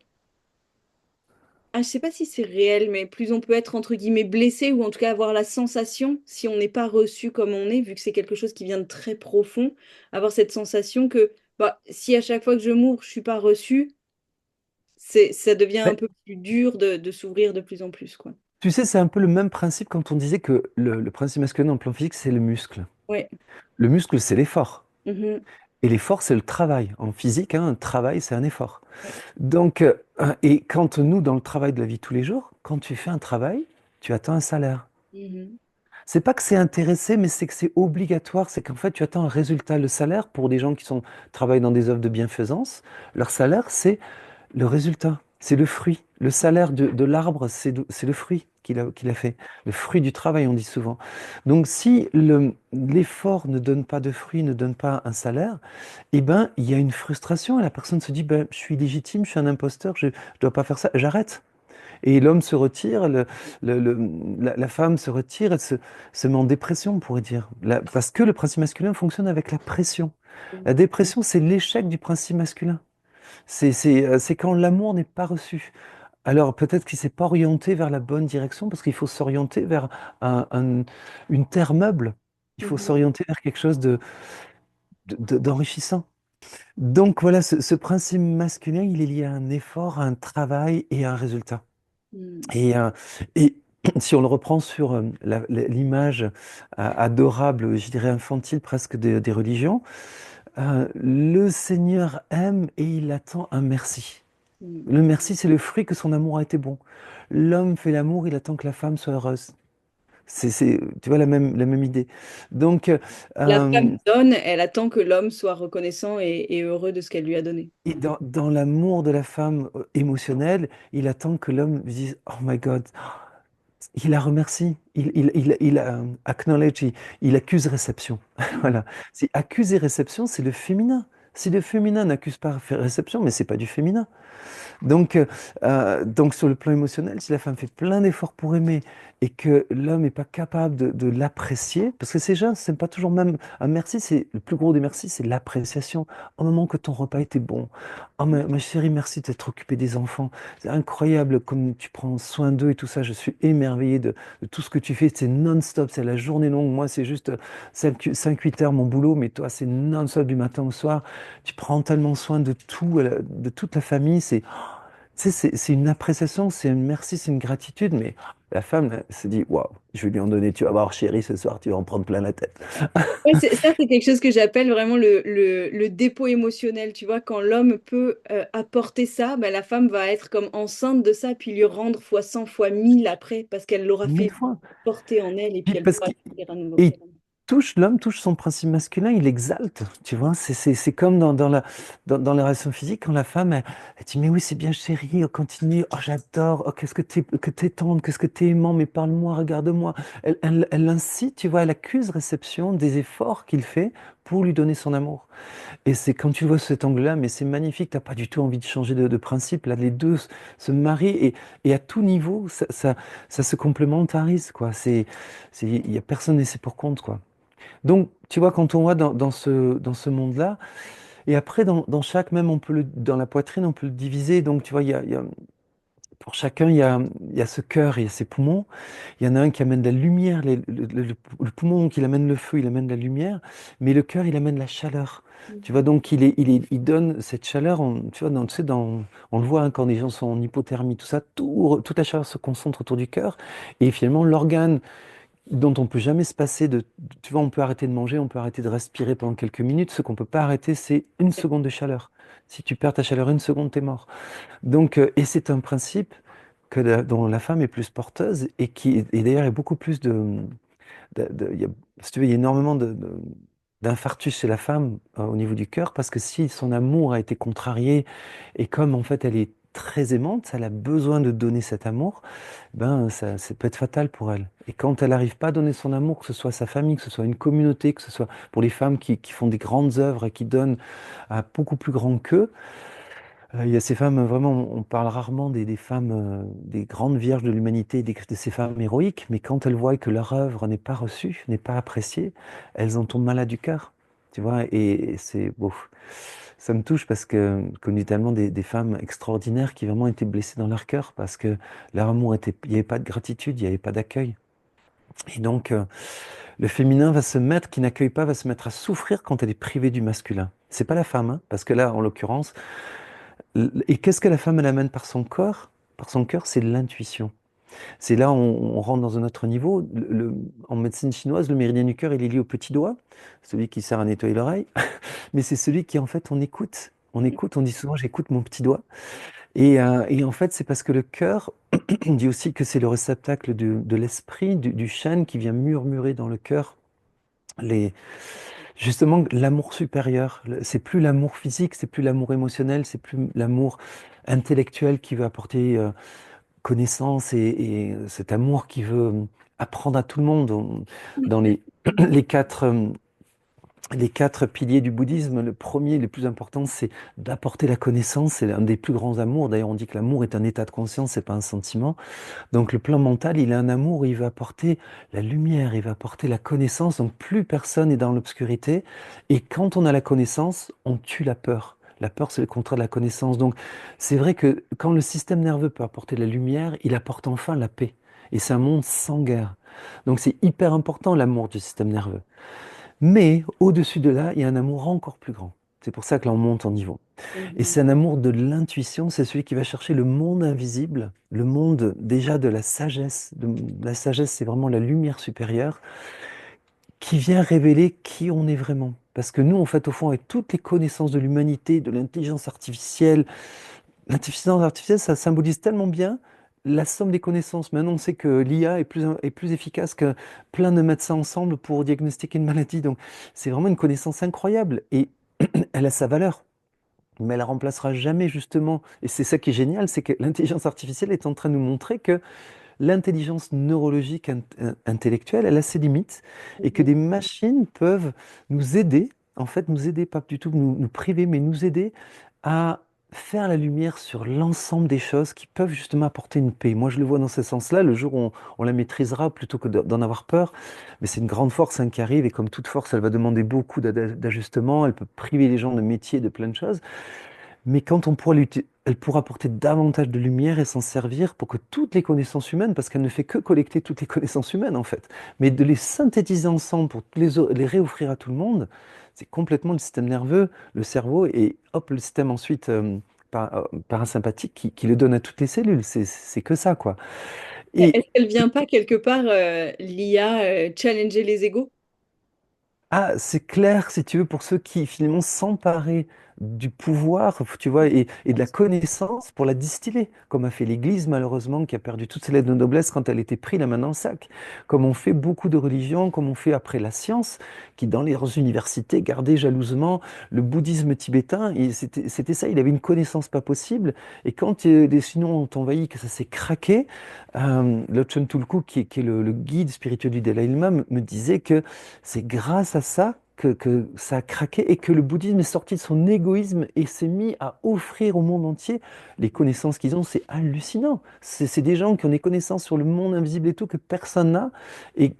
je sais pas si c'est réel, mais plus on peut être entre guillemets blessé ou en tout cas avoir la sensation, si on n'est pas reçu comme on est, vu que c'est quelque chose qui vient de très profond, avoir cette sensation que bah, si à chaque fois que je m'ouvre, je suis pas reçu, ça devient un Mais, peu plus dur de s'ouvrir de plus en plus, quoi. tu sais, c'est un peu le même principe quand on disait que le principe masculin en plan physique, c'est le muscle. Ouais. Le muscle, c'est l'effort. Mhm. Et l'effort, c'est le travail. En physique, hein, un travail, c'est un effort. Ouais. Donc, et quand nous, dans le travail de la vie de tous les jours, quand tu fais un travail, tu attends un salaire. Mhm. C'est pas que c'est intéressé, mais c'est que c'est obligatoire. C'est qu'en fait, tu attends un résultat. Le salaire, pour des gens travaillent dans des œuvres de bienfaisance, leur salaire, c'est le résultat. C'est le fruit. Le salaire de l'arbre, c'est le fruit qu'il a fait. Le fruit du travail, on dit souvent. Donc, si l'effort ne donne pas de fruit, ne donne pas un salaire, eh ben, il y a une frustration et la personne se dit, ben, je suis légitime, je suis un imposteur, je ne dois pas faire ça, j'arrête. Et l'homme se retire, la femme se retire, elle se met en dépression, on pourrait dire. Parce que le principe masculin fonctionne avec la pression. La dépression, c'est l'échec du principe masculin. C'est quand l'amour n'est pas reçu. Alors peut-être qu'il ne s'est pas orienté vers la bonne direction, parce qu'il faut s'orienter vers un- un- une terre meuble. Il faut Mhm. s'orienter vers quelque chose d'enrichissant. Donc voilà, ce principe masculin, il est lié à un effort, à un travail et à un résultat. Mhm. Et, euh, et si on le reprend sur l'image adorable, je dirais infantile presque des religions, Le Seigneur aime et il attend un merci. Mm. Le merci, c'est le fruit que son amour a été bon. L'homme fait l'amour, il attend que la femme soit heureuse. Tu vois la même idée. Donc, La femme euh, donne, elle attend que l'homme soit reconnaissant et heureux de ce qu'elle lui a donné. et dans l'amour de la femme émotionnelle, il attend que l'homme lui dise, Oh my God, il la remercie, il acknowledge, il accuse réception. Voilà. Si accuse et réception, c'est le féminin. Si le féminin n'accuse pas réception, mais c'est pas du féminin. Donc sur le plan émotionnel, si la femme fait plein d'efforts pour aimer et que l'homme n'est pas capable de l'apprécier, parce que ces gens, c'est pas toujours même un merci, c'est le plus gros des merci, c'est l'appréciation. Au moment que ton repas était bon, oh ma chérie, merci de t'être occupée des enfants. C'est incroyable comme tu prends soin d'eux et tout ça. Je suis émerveillé de tout ce que tu fais. C'est non-stop, c'est la journée longue. Moi, c'est juste 5-8 heures mon boulot, mais toi, c'est non-stop du matin au soir. Tu prends tellement soin de tout, de toute la famille. Tu sais, c'est une appréciation, c'est un merci, c'est une gratitude, mais la femme là, se dit, waouh, je vais lui en donner, tu vas voir, chérie, ce soir, tu vas en prendre plein la tête. Ouais, ça, c'est quelque chose que j'appelle vraiment le dépôt émotionnel. Tu vois, quand l'homme peut apporter ça, bah, la femme va être comme enceinte de ça, puis lui rendre fois 100, fois 1000 après, parce qu'elle l'aura Mille fait fois. porter en elle, et Puis puis elle parce pourra qu'il faire à nouveau. il l'homme touche son principe masculin, il l'exalte, tu vois. C'est comme dans la relation physique, quand la femme, elle dit, mais oui, c'est bien chérie, oh, continue, oh, j'adore, oh, qu'est-ce que t'es tendre, qu'est-ce que t'es aimant, mais parle-moi, regarde-moi. Elle l'incite, tu vois, elle accuse réception des efforts qu'il fait pour lui donner son amour. Et c'est quand tu vois cet angle-là, mais c'est magnifique, t'as pas du tout envie de changer de principe. Là, les deux se marient et à tout niveau, ça se complémentarise, quoi. Il y a personne laissé pour compte, quoi. Donc, tu vois, quand on voit dans ce monde-là, et après, dans chaque, même dans la poitrine, on peut le diviser. Donc, tu vois, pour chacun, il y a ce cœur et il y a ses poumons. Il y en a un qui amène de la lumière, le poumon qui amène le feu, il amène la lumière, mais le cœur, il amène la chaleur. Tu vois, donc il donne cette chaleur, tu vois, tu sais, on le voit hein, quand les gens sont en hypothermie, tout ça, toute la chaleur se concentre autour du cœur, et finalement, l'organe dont on peut jamais se passer tu vois, on peut arrêter de manger, on peut arrêter de respirer pendant quelques minutes, ce qu'on peut pas arrêter, c'est une seconde de chaleur. Si tu perds ta chaleur une seconde, t'es mort. Donc, et c'est un principe dont la femme est plus porteuse et d'ailleurs, il y a beaucoup plus si tu veux, il y a énormément d'infarctus chez la femme au niveau du cœur parce que si son amour a été contrarié et comme en fait elle est très aimante, elle a besoin de donner cet amour, ben ça peut être fatal pour elle. Et quand elle n'arrive pas à donner son amour, que ce soit à sa famille, que ce soit une communauté, que ce soit pour les femmes qui font des grandes œuvres et qui donnent à beaucoup plus grand qu'eux, il y a ces femmes, vraiment, on parle rarement des femmes, des grandes vierges de l'humanité, de ces femmes héroïques, mais quand elles voient que leur œuvre n'est pas reçue, n'est pas appréciée, elles en tombent malades du cœur, tu vois, et c'est beau. Ça me touche parce que connu tellement des femmes extraordinaires qui vraiment étaient blessées dans leur cœur parce que leur amour était, il n'y avait pas de gratitude, il n'y avait pas d'accueil. Et donc, le féminin va se mettre, qui n'accueille pas, va se mettre à souffrir quand elle est privée du masculin. C'est pas la femme, hein, parce que là, en l'occurrence, et qu'est-ce que la femme, elle amène par son corps? Par son cœur, c'est l'intuition. C'est là où on rentre dans un autre niveau. En médecine chinoise, le méridien du cœur, il est lié au petit doigt, celui qui sert à nettoyer l'oreille. Mais c'est celui qui, en fait, on écoute. On écoute, on dit souvent, j'écoute mon petit doigt. Et en fait, c'est parce que le cœur, on dit aussi que c'est le réceptacle de l'esprit, du chêne qui vient murmurer dans le cœur les, justement l'amour supérieur. C'est plus l'amour physique, c'est plus l'amour émotionnel, c'est plus l'amour intellectuel qui veut apporter connaissance et cet amour qui veut apprendre à tout le monde. Dans les quatre, euh, les quatre piliers du bouddhisme, le premier, le plus important, c'est d'apporter la connaissance. C'est un des plus grands amours. D'ailleurs, on dit que l'amour est un état de conscience, c'est pas un sentiment. Donc, le plan mental, il a un amour, il veut apporter la lumière, il va apporter la connaissance. Donc, plus personne n'est dans l'obscurité. Et quand on a la connaissance, on tue la peur. La peur, c'est le contraire de la connaissance. Donc, c'est vrai que quand le système nerveux peut apporter la lumière, il apporte enfin la paix. Et c'est un monde sans guerre. Donc, c'est hyper important, l'amour du système nerveux. Mais au-dessus de là, il y a un amour encore plus grand. C'est pour ça que là, on monte en niveau. Et Mhm. c'est un amour de l'intuition, c'est celui qui va chercher le monde invisible, le monde déjà de la sagesse. La sagesse, c'est vraiment la lumière supérieure qui vient révéler qui on est vraiment. Parce que nous, en fait, au fond, avec toutes les connaissances de l'humanité, de l'intelligence artificielle, ça symbolise tellement bien la somme des connaissances. Maintenant, on sait que l'IA est plus efficace que plein de médecins ensemble pour diagnostiquer une maladie. Donc, c'est vraiment une connaissance incroyable et elle a sa valeur. Mais elle ne remplacera jamais justement, et c'est ça qui est génial, c'est que l'intelligence artificielle est en train de nous montrer que l'intelligence neurologique intellectuelle, elle a ses limites et que Mhm. des machines peuvent nous aider, en fait nous aider, pas du tout nous priver, mais nous aider à faire la lumière sur l'ensemble des choses qui peuvent justement apporter une paix. Moi, je le vois dans ce sens-là, le jour où on la maîtrisera plutôt que d'en avoir peur, mais c'est une grande force hein, qui arrive et comme toute force, elle va demander beaucoup d'ajustements, elle peut priver les gens de métiers, de plein de choses. Mais quand on pourra elle pourra apporter davantage de lumière et s'en servir pour que toutes les connaissances humaines, parce qu'elle ne fait que collecter toutes les connaissances humaines en fait, mais de les synthétiser ensemble pour les réoffrir à tout le monde, c'est complètement le système nerveux, le cerveau et hop, le système ensuite parasympathique qui le donne à toutes les cellules. C'est que ça quoi. Et Est-ce qu'elle vient pas quelque part, l'IA, challenger les égos? ah, c'est clair, si tu veux, pour ceux qui finalement s'emparaient du pouvoir, tu vois, et de la connaissance pour la distiller, comme a fait l'Église, malheureusement, qui a perdu toutes ses lettres de noblesse quand elle était prise la main dans le sac, comme ont fait beaucoup de religions, comme on fait après la science, qui dans leurs universités gardaient jalousement le bouddhisme tibétain, et c'était ça, il avait une connaissance pas possible, et quand les Chinois ont envahi, que ça s'est craqué, Lotchen Tulku, qui est le guide spirituel du Dalai Lama, me disait que c'est grâce à ça que ça a craqué et que le bouddhisme est sorti de son égoïsme et s'est mis à offrir au monde entier les connaissances qu'ils ont. C'est hallucinant. C'est des gens qui ont des connaissances sur le monde invisible et tout que personne n'a. Et,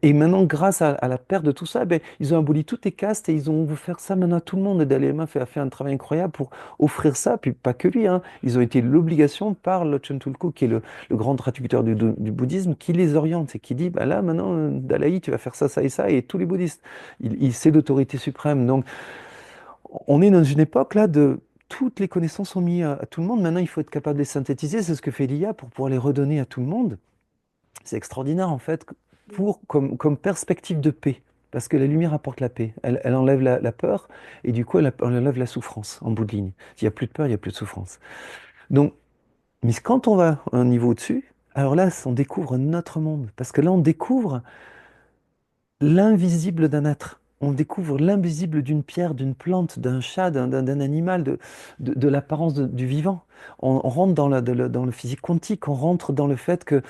et maintenant, grâce à la perte de tout ça, ben, ils ont aboli toutes les castes et ils ont voulu faire ça maintenant à tout le monde. Et Dalai Lama a fait un travail incroyable pour offrir ça. Puis pas que lui, hein. Ils ont été l'obligation par Lotchen Tulku, qui est le grand traducteur du bouddhisme, qui les oriente et qui dit, bah là, maintenant, Dalai, tu vas faire ça, ça et ça, et tous les bouddhistes. C'est l'autorité suprême. Donc, on est dans une époque là de toutes les connaissances sont mises à tout le monde. Maintenant, il faut être capable de les synthétiser. C'est ce que fait l'IA pour pouvoir les redonner à tout le monde. C'est extraordinaire, en fait, comme perspective de paix. Parce que la lumière apporte la paix. Elle enlève la peur et du coup, elle enlève la souffrance en bout de ligne. S'il n'y a plus de peur, il n'y a plus de souffrance. Donc, mais quand on va un niveau au-dessus, alors là, on découvre notre monde. Parce que là, on découvre l'invisible d'un être. On découvre l'invisible d'une pierre, d'une plante, d'un chat, d'un animal, de l'apparence du vivant. On rentre dans le physique quantique, on rentre dans le fait que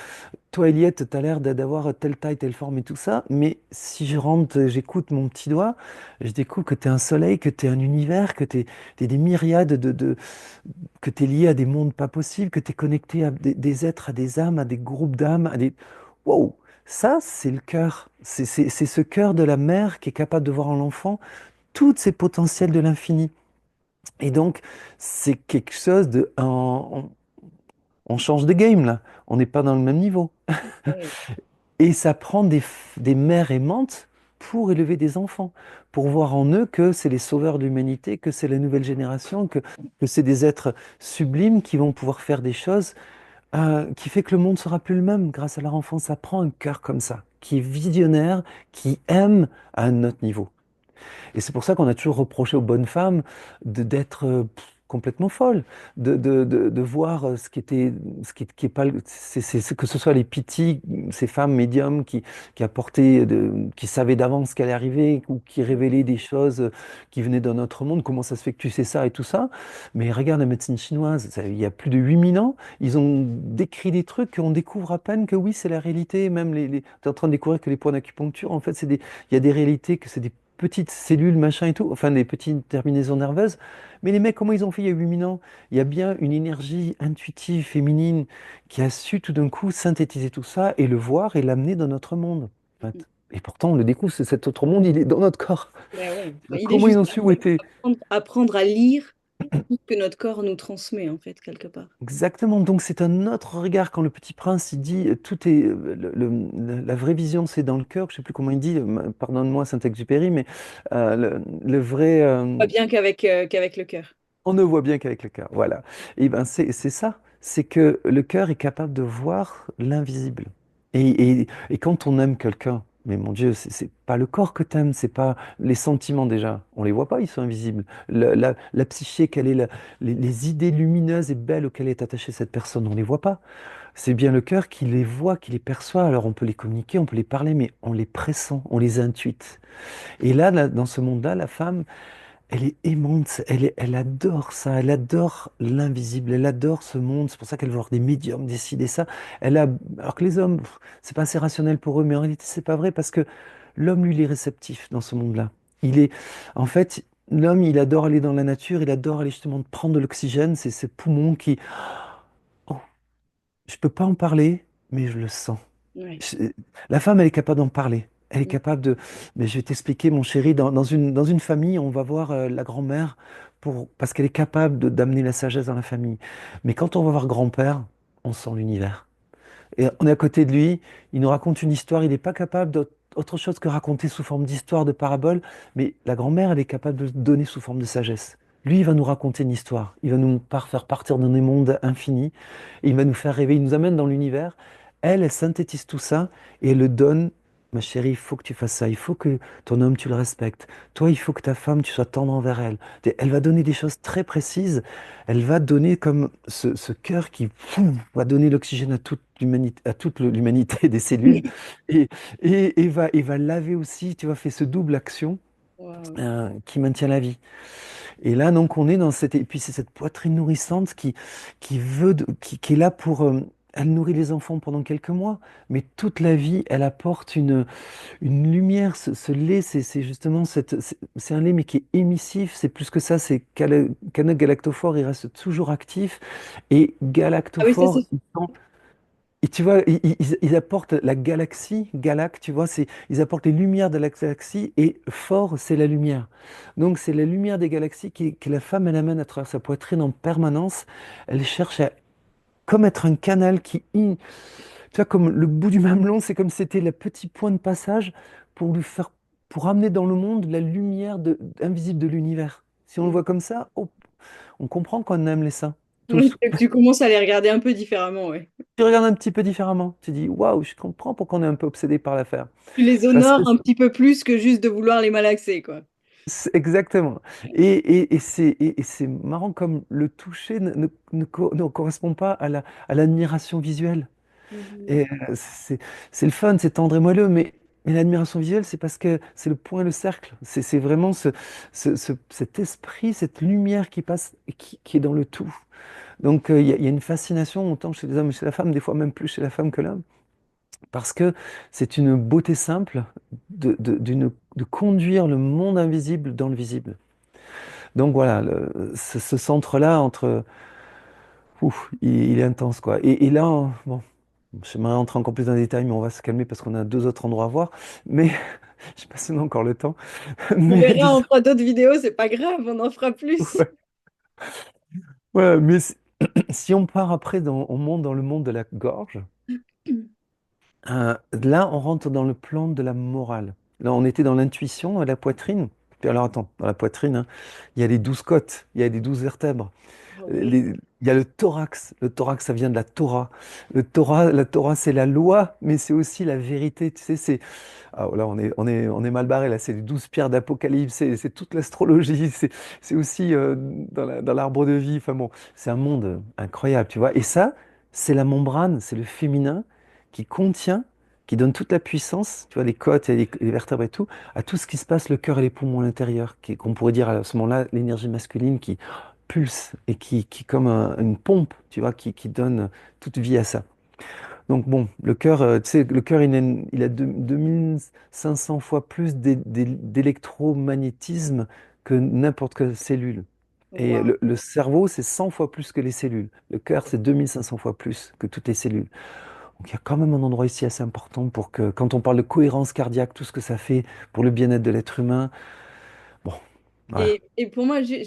toi, Eliette, tu as l'air d'avoir telle taille, telle forme et tout ça, mais si je rentre, j'écoute mon petit doigt, je découvre que tu es un soleil, que tu es un univers, que tu es, des myriades que tu es lié à des mondes pas possibles, que tu es connecté à des êtres, à des âmes, à des groupes d'âmes, à des... Wow! Ça, c'est le cœur. C'est ce cœur de la mère qui est capable de voir en l'enfant toutes ces potentiels de l'infini. Et donc, c'est quelque chose de... on change de game, là. On n'est pas dans le même niveau. Ouais. Et ça prend des mères aimantes pour élever des enfants, pour voir en eux que c'est les sauveurs de l'humanité, que c'est la nouvelle génération, que c'est des êtres sublimes qui vont pouvoir faire des choses qui fait que le monde sera plus le même grâce à leur enfance. Ça prend un cœur comme ça, qui est visionnaire, qui aime à un autre niveau. Et c'est pour ça qu'on a toujours reproché aux bonnes femmes d'être complètement folles, de voir ce qui est pas, que ce soit les piti, ces femmes médiums qui apportaient, qui savaient d'avance ce qui allait arriver ou qui révélaient des choses qui venaient d'un autre monde. Comment ça se fait que tu sais ça et tout ça? Mais regarde la médecine chinoise, il y a plus de 8000 ans, ils ont décrit des trucs qu'on découvre à peine que oui, c'est la réalité. Même tu es en train de découvrir que les points d'acupuncture, en fait, il y a des réalités que c'est des petites cellules, machin et tout, enfin des petites terminaisons nerveuses. Mais les mecs, comment ils ont fait il y a 8000 ans? Il y a bien une énergie intuitive, féminine, qui a su tout d'un coup synthétiser tout ça et le voir et l'amener dans notre monde. En fait. Et pourtant, on le découvre, cet autre monde, il est dans notre corps. Ben ouais. Donc, Il est comment ils juste ont là su où pour était? apprendre à lire tout ce que notre corps nous transmet, en fait, quelque part. Exactement, donc c'est un autre regard quand le Petit Prince il dit tout est la vraie vision c'est dans le cœur, je sais plus comment il dit, pardonne-moi Saint-Exupéry, mais le vrai Pas bien qu'avec le cœur. on ne voit bien qu'avec le cœur, voilà. Et ben c'est ça, c'est que le cœur est capable de voir l'invisible. Et quand on aime quelqu'un, Mais mon Dieu, c'est pas le corps que t'aimes, c'est pas les sentiments déjà. On les voit pas, ils sont invisibles. La psyché, quelle est les idées lumineuses et belles auxquelles est attachée cette personne, on les voit pas. C'est bien le cœur qui les voit, qui les perçoit. Alors on peut les communiquer, on peut les parler, mais on les pressent, on les intuite. Et là, dans ce monde-là, la femme, elle est aimante, elle adore ça, elle adore l'invisible, elle adore ce monde. C'est pour ça qu'elle veut voir des médiums décider ça. Alors que les hommes, c'est pas assez rationnel pour eux, mais en réalité, c'est pas vrai parce que l'homme, lui, il est réceptif dans ce monde-là. Il est, en fait, l'homme, il adore aller dans la nature, il adore aller justement prendre de l'oxygène. C'est ses poumons qui, oh, je peux pas en parler, mais je le sens. Ouais. Je- La femme, elle est capable d'en parler. Elle est capable de. Mais je vais t'expliquer, mon chéri, dans une famille, on va voir la grand-mère parce qu'elle est capable d'amener la sagesse dans la famille. Mais quand on va voir grand-père, on sent l'univers. Et on est à côté de lui, il nous raconte une histoire, il n'est pas capable d'autre chose que raconter sous forme d'histoire, de parabole, mais la grand-mère, elle est capable de le donner sous forme de sagesse. Lui, il va nous raconter une histoire, il va nous faire partir dans des mondes infinis, et il va nous faire rêver, il nous amène dans l'univers. Elle synthétise tout ça et elle le donne. Ma chérie, il faut que tu fasses ça, il faut que ton homme, tu le respectes. Toi, il faut que ta femme, tu sois tendre envers elle. Elle va donner des choses très précises, elle va donner comme ce cœur qui va donner l'oxygène à toute l'humanité des cellules et, et va laver aussi, tu vois, fait ce double action Waouh. qui maintient la vie. Et là, donc, on est dans cette, et puis c'est cette poitrine nourrissante qui veut, qui est là pour, elle nourrit les enfants pendant quelques mois, mais toute la vie, elle apporte une lumière. Ce lait, c'est justement c'est un lait, mais qui est émissif. C'est plus que ça, c'est Cana galactophore, il reste toujours actif. Et Ah oui, ça galactophore, c'est. et tu vois, ils apportent la galaxie, galac, tu vois, ils apportent les lumières de la galaxie et fort, c'est la lumière. Donc, c'est la lumière des galaxies que la femme, elle amène à travers sa poitrine en permanence. Elle cherche à, comme être un canal tu vois, comme le bout du mamelon, c'est comme si c'était le petit point de passage pour lui faire, pour amener dans le monde la lumière invisible de l'univers. Si on le voit comme ça, oh, on comprend qu'on aime les saints, Oui, tous. tu commences à les regarder un peu différemment, ouais. Tu regardes un petit peu différemment. Tu dis, waouh, je comprends pourquoi on est un peu obsédé par l'affaire. Tu les Parce que honores un petit peu plus que juste de vouloir les malaxer, quoi. exactement. Et c'est marrant comme le toucher ne correspond pas à l'admiration visuelle. Mhm. Et c'est le fun, c'est tendre et moelleux, mais l'admiration visuelle, c'est parce que c'est le point et le cercle. C'est vraiment cet esprit, cette lumière qui passe, et qui est dans le tout. Donc il y a une fascination autant chez les hommes que chez la femme, des fois même plus chez la femme que l'homme, parce que c'est une beauté simple de conduire le monde invisible dans le visible. Donc voilà, ce centre-là entre... Ouf, il est intense, quoi. Et là, bon, j'aimerais rentrer encore plus dans les détails, mais on va se calmer parce qu'on a deux autres endroits à voir. Mais je sais pas si on a encore le temps. On Mais verra, on disons, fera d'autres vidéos, c'est pas grave, on en fera plus. ouais. Ouais, mais si on part après, on monte dans le monde de la gorge, là, on rentre dans le plan de la morale. Là, on était dans l'intuition, la poitrine. Puis alors, attends, dans la poitrine, hein, il y a les 12 côtes, il y a les 12 vertèbres. Ah oui. Il y a le thorax. Le thorax, ça vient de la Torah. La Torah, c'est la loi, mais c'est aussi la vérité. Tu sais, ah, là, on est mal barré. Là, c'est les 12 pierres d'Apocalypse, c'est toute l'astrologie, c'est aussi dans l'arbre de vie. Enfin bon, c'est un monde incroyable, tu vois. Et ça, c'est la membrane, c'est le féminin qui contient, qui donne toute la puissance, tu vois, les côtes et les vertèbres et tout, à tout ce qui se passe, le cœur et les poumons à l'intérieur, qu'on pourrait dire à ce moment-là l'énergie masculine qui pulse et qui comme une pompe, tu vois, qui donne toute vie à ça. Donc bon, le cœur, tu sais, le cœur, il a 2500 fois plus d'électromagnétisme que n'importe quelle cellule. Et Waouh. le cerveau, c'est 100 fois plus que les cellules. Le cœur, c'est 2500 fois plus que toutes les cellules. Donc il y a quand même un endroit ici assez important pour que, quand on parle de cohérence cardiaque, tout ce que ça fait pour le bien-être de l'être humain, bon, voilà. Et pour moi, j'ai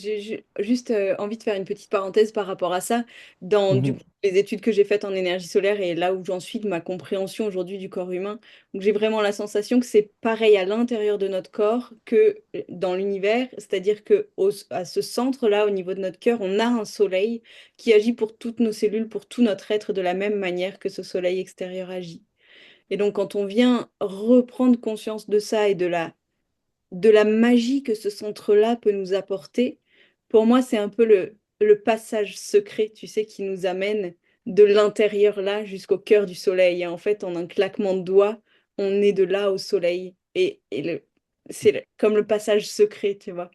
juste envie de faire une petite parenthèse par rapport à ça. Dans du Mhm. coup, les études que j'ai faites en énergie solaire et là où j'en suis de ma compréhension aujourd'hui du corps humain, donc j'ai vraiment la sensation que c'est pareil à l'intérieur de notre corps que dans l'univers, c'est-à-dire que à ce centre-là, au niveau de notre cœur, on a un soleil qui agit pour toutes nos cellules, pour tout notre être de la même manière que ce soleil extérieur agit. Et donc, quand on vient reprendre conscience de ça et de la magie que ce centre-là peut nous apporter, pour moi, c'est un peu le passage secret, tu sais, qui nous amène de l'intérieur là jusqu'au cœur du soleil. Et en fait, en un claquement de doigts, on est de là au soleil. Comme le passage secret, tu vois.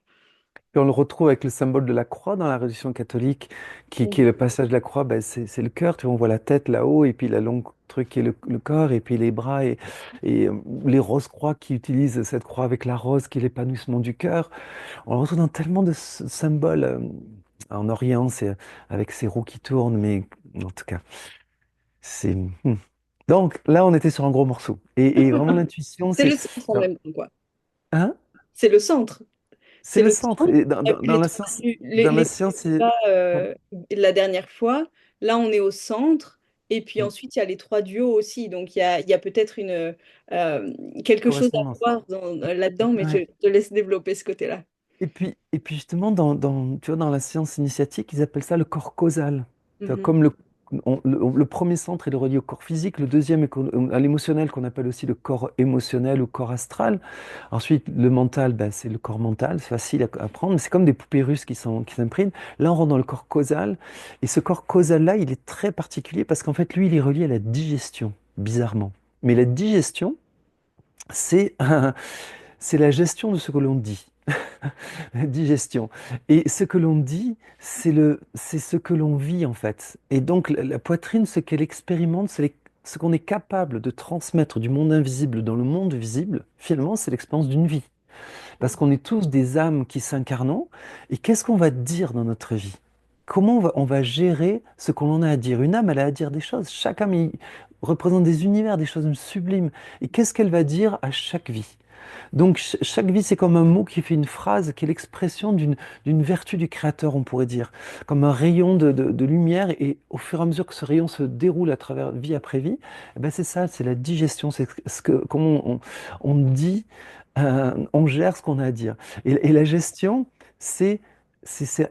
Puis on le retrouve avec le symbole de la croix dans la religion catholique, qui est le passage de la croix, ben, c'est le cœur. Tu vois, on voit la tête là-haut, et puis la longue truc qui est le corps, et puis les bras, et les rose-croix qui utilisent cette croix avec la rose, qui est l'épanouissement du cœur. On le retrouve dans tellement de symboles en Orient, c'est avec ces roues qui tournent, mais en tout cas, c'est... Donc là, on était sur un gros morceau. Et vraiment, l'intuition, C'est c'est... le centre en Alors, même temps, quoi. hein? C'est le centre. C'est C'est le le centre. centre. Et Et puis dans la les science, trois, pardon. la dernière fois, là, on est au centre. Et puis Mm. ensuite, il y a les trois duos aussi. Donc, il y a peut-être quelque chose à Correspondance. voir là-dedans, mais je Ouais. te laisse développer ce côté-là. Et puis justement, tu vois, dans la science initiatique, ils appellent ça le corps causal. Tu vois, Mhm. comme le premier centre est relié au corps physique, le deuxième est à l'émotionnel, qu'on appelle aussi le corps émotionnel ou corps astral. Ensuite, le mental, ben, c'est le corps mental, c'est facile à apprendre, mais c'est comme des poupées russes qui s'impriment. Là, on rentre dans le corps causal. Et ce corps causal-là, il est très particulier parce qu'en fait, lui, il est relié à la digestion, bizarrement. Mais la digestion, c'est c'est la gestion de ce que l'on dit. Digestion. Et ce que l'on dit, c'est ce que l'on vit en fait. Et donc la poitrine, ce qu'elle expérimente, ce qu'on est capable de transmettre du monde invisible dans le monde visible, finalement, c'est l'expérience d'une vie. Parce qu'on est tous des âmes qui s'incarnent. Et qu'est-ce qu'on va dire dans notre vie? Comment on va gérer ce qu'on en a à dire? Une âme, elle a à dire des choses. Chaque âme il représente des univers, des choses sublimes. Et qu'est-ce qu'elle va dire à chaque vie? Donc chaque vie, c'est comme un mot qui fait une phrase, qui est l'expression d'une vertu du Créateur, on pourrait dire, comme un rayon de lumière. Et au fur et à mesure que ce rayon se déroule à travers vie après vie, eh ben c'est ça, c'est la digestion, c'est comment on dit, on gère ce qu'on a à dire. Et la gestion, c'est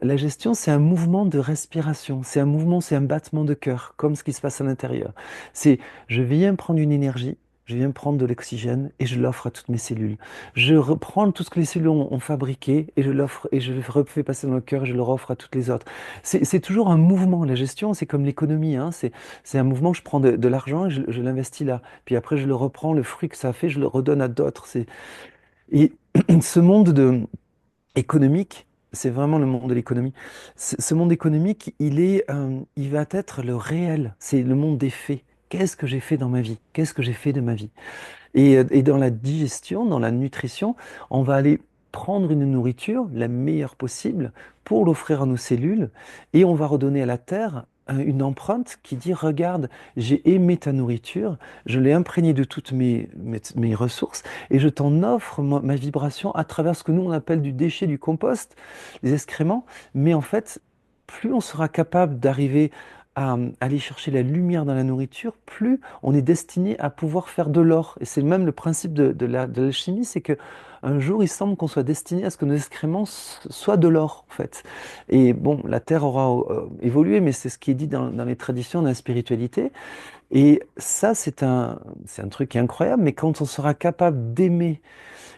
la gestion, c'est un mouvement de respiration, c'est un mouvement, c'est un battement de cœur, comme ce qui se passe à l'intérieur. C'est, je viens prendre une énergie. Je viens prendre de l'oxygène et je l'offre à toutes mes cellules. Je reprends tout ce que les cellules ont fabriqué et je l'offre et je le refais passer dans le cœur et je le offre à toutes les autres. C'est toujours un mouvement. La gestion, c'est comme l'économie, hein. C'est un mouvement. Je prends de l'argent et je l'investis là. Puis après, je le reprends, le fruit que ça a fait, je le redonne à d'autres. Et ce monde économique, c'est vraiment le monde de l'économie. Ce monde économique, il va être le réel. C'est le monde des faits. Qu'est-ce que j'ai fait dans ma vie? Qu'est-ce que j'ai fait de ma vie? Et dans la digestion, dans la nutrition, on va aller prendre une nourriture la meilleure possible pour l'offrir à nos cellules et on va redonner à la terre une empreinte qui dit, regarde, j'ai aimé ta nourriture, je l'ai imprégnée de toutes mes ressources et je t'en offre ma vibration à travers ce que nous on appelle du déchet, du compost, des excréments. Mais en fait, plus on sera capable d'arriver à aller chercher la lumière dans la nourriture, plus on est destiné à pouvoir faire de l'or. Et c'est même le principe de l'alchimie, c'est que un jour, il semble qu'on soit destiné à ce que nos excréments soient de l'or, en fait. Et bon, la Terre aura évolué, mais c'est ce qui est dit dans les traditions, dans la spiritualité. Et ça, c'est un truc qui est incroyable, mais quand on sera capable d'aimer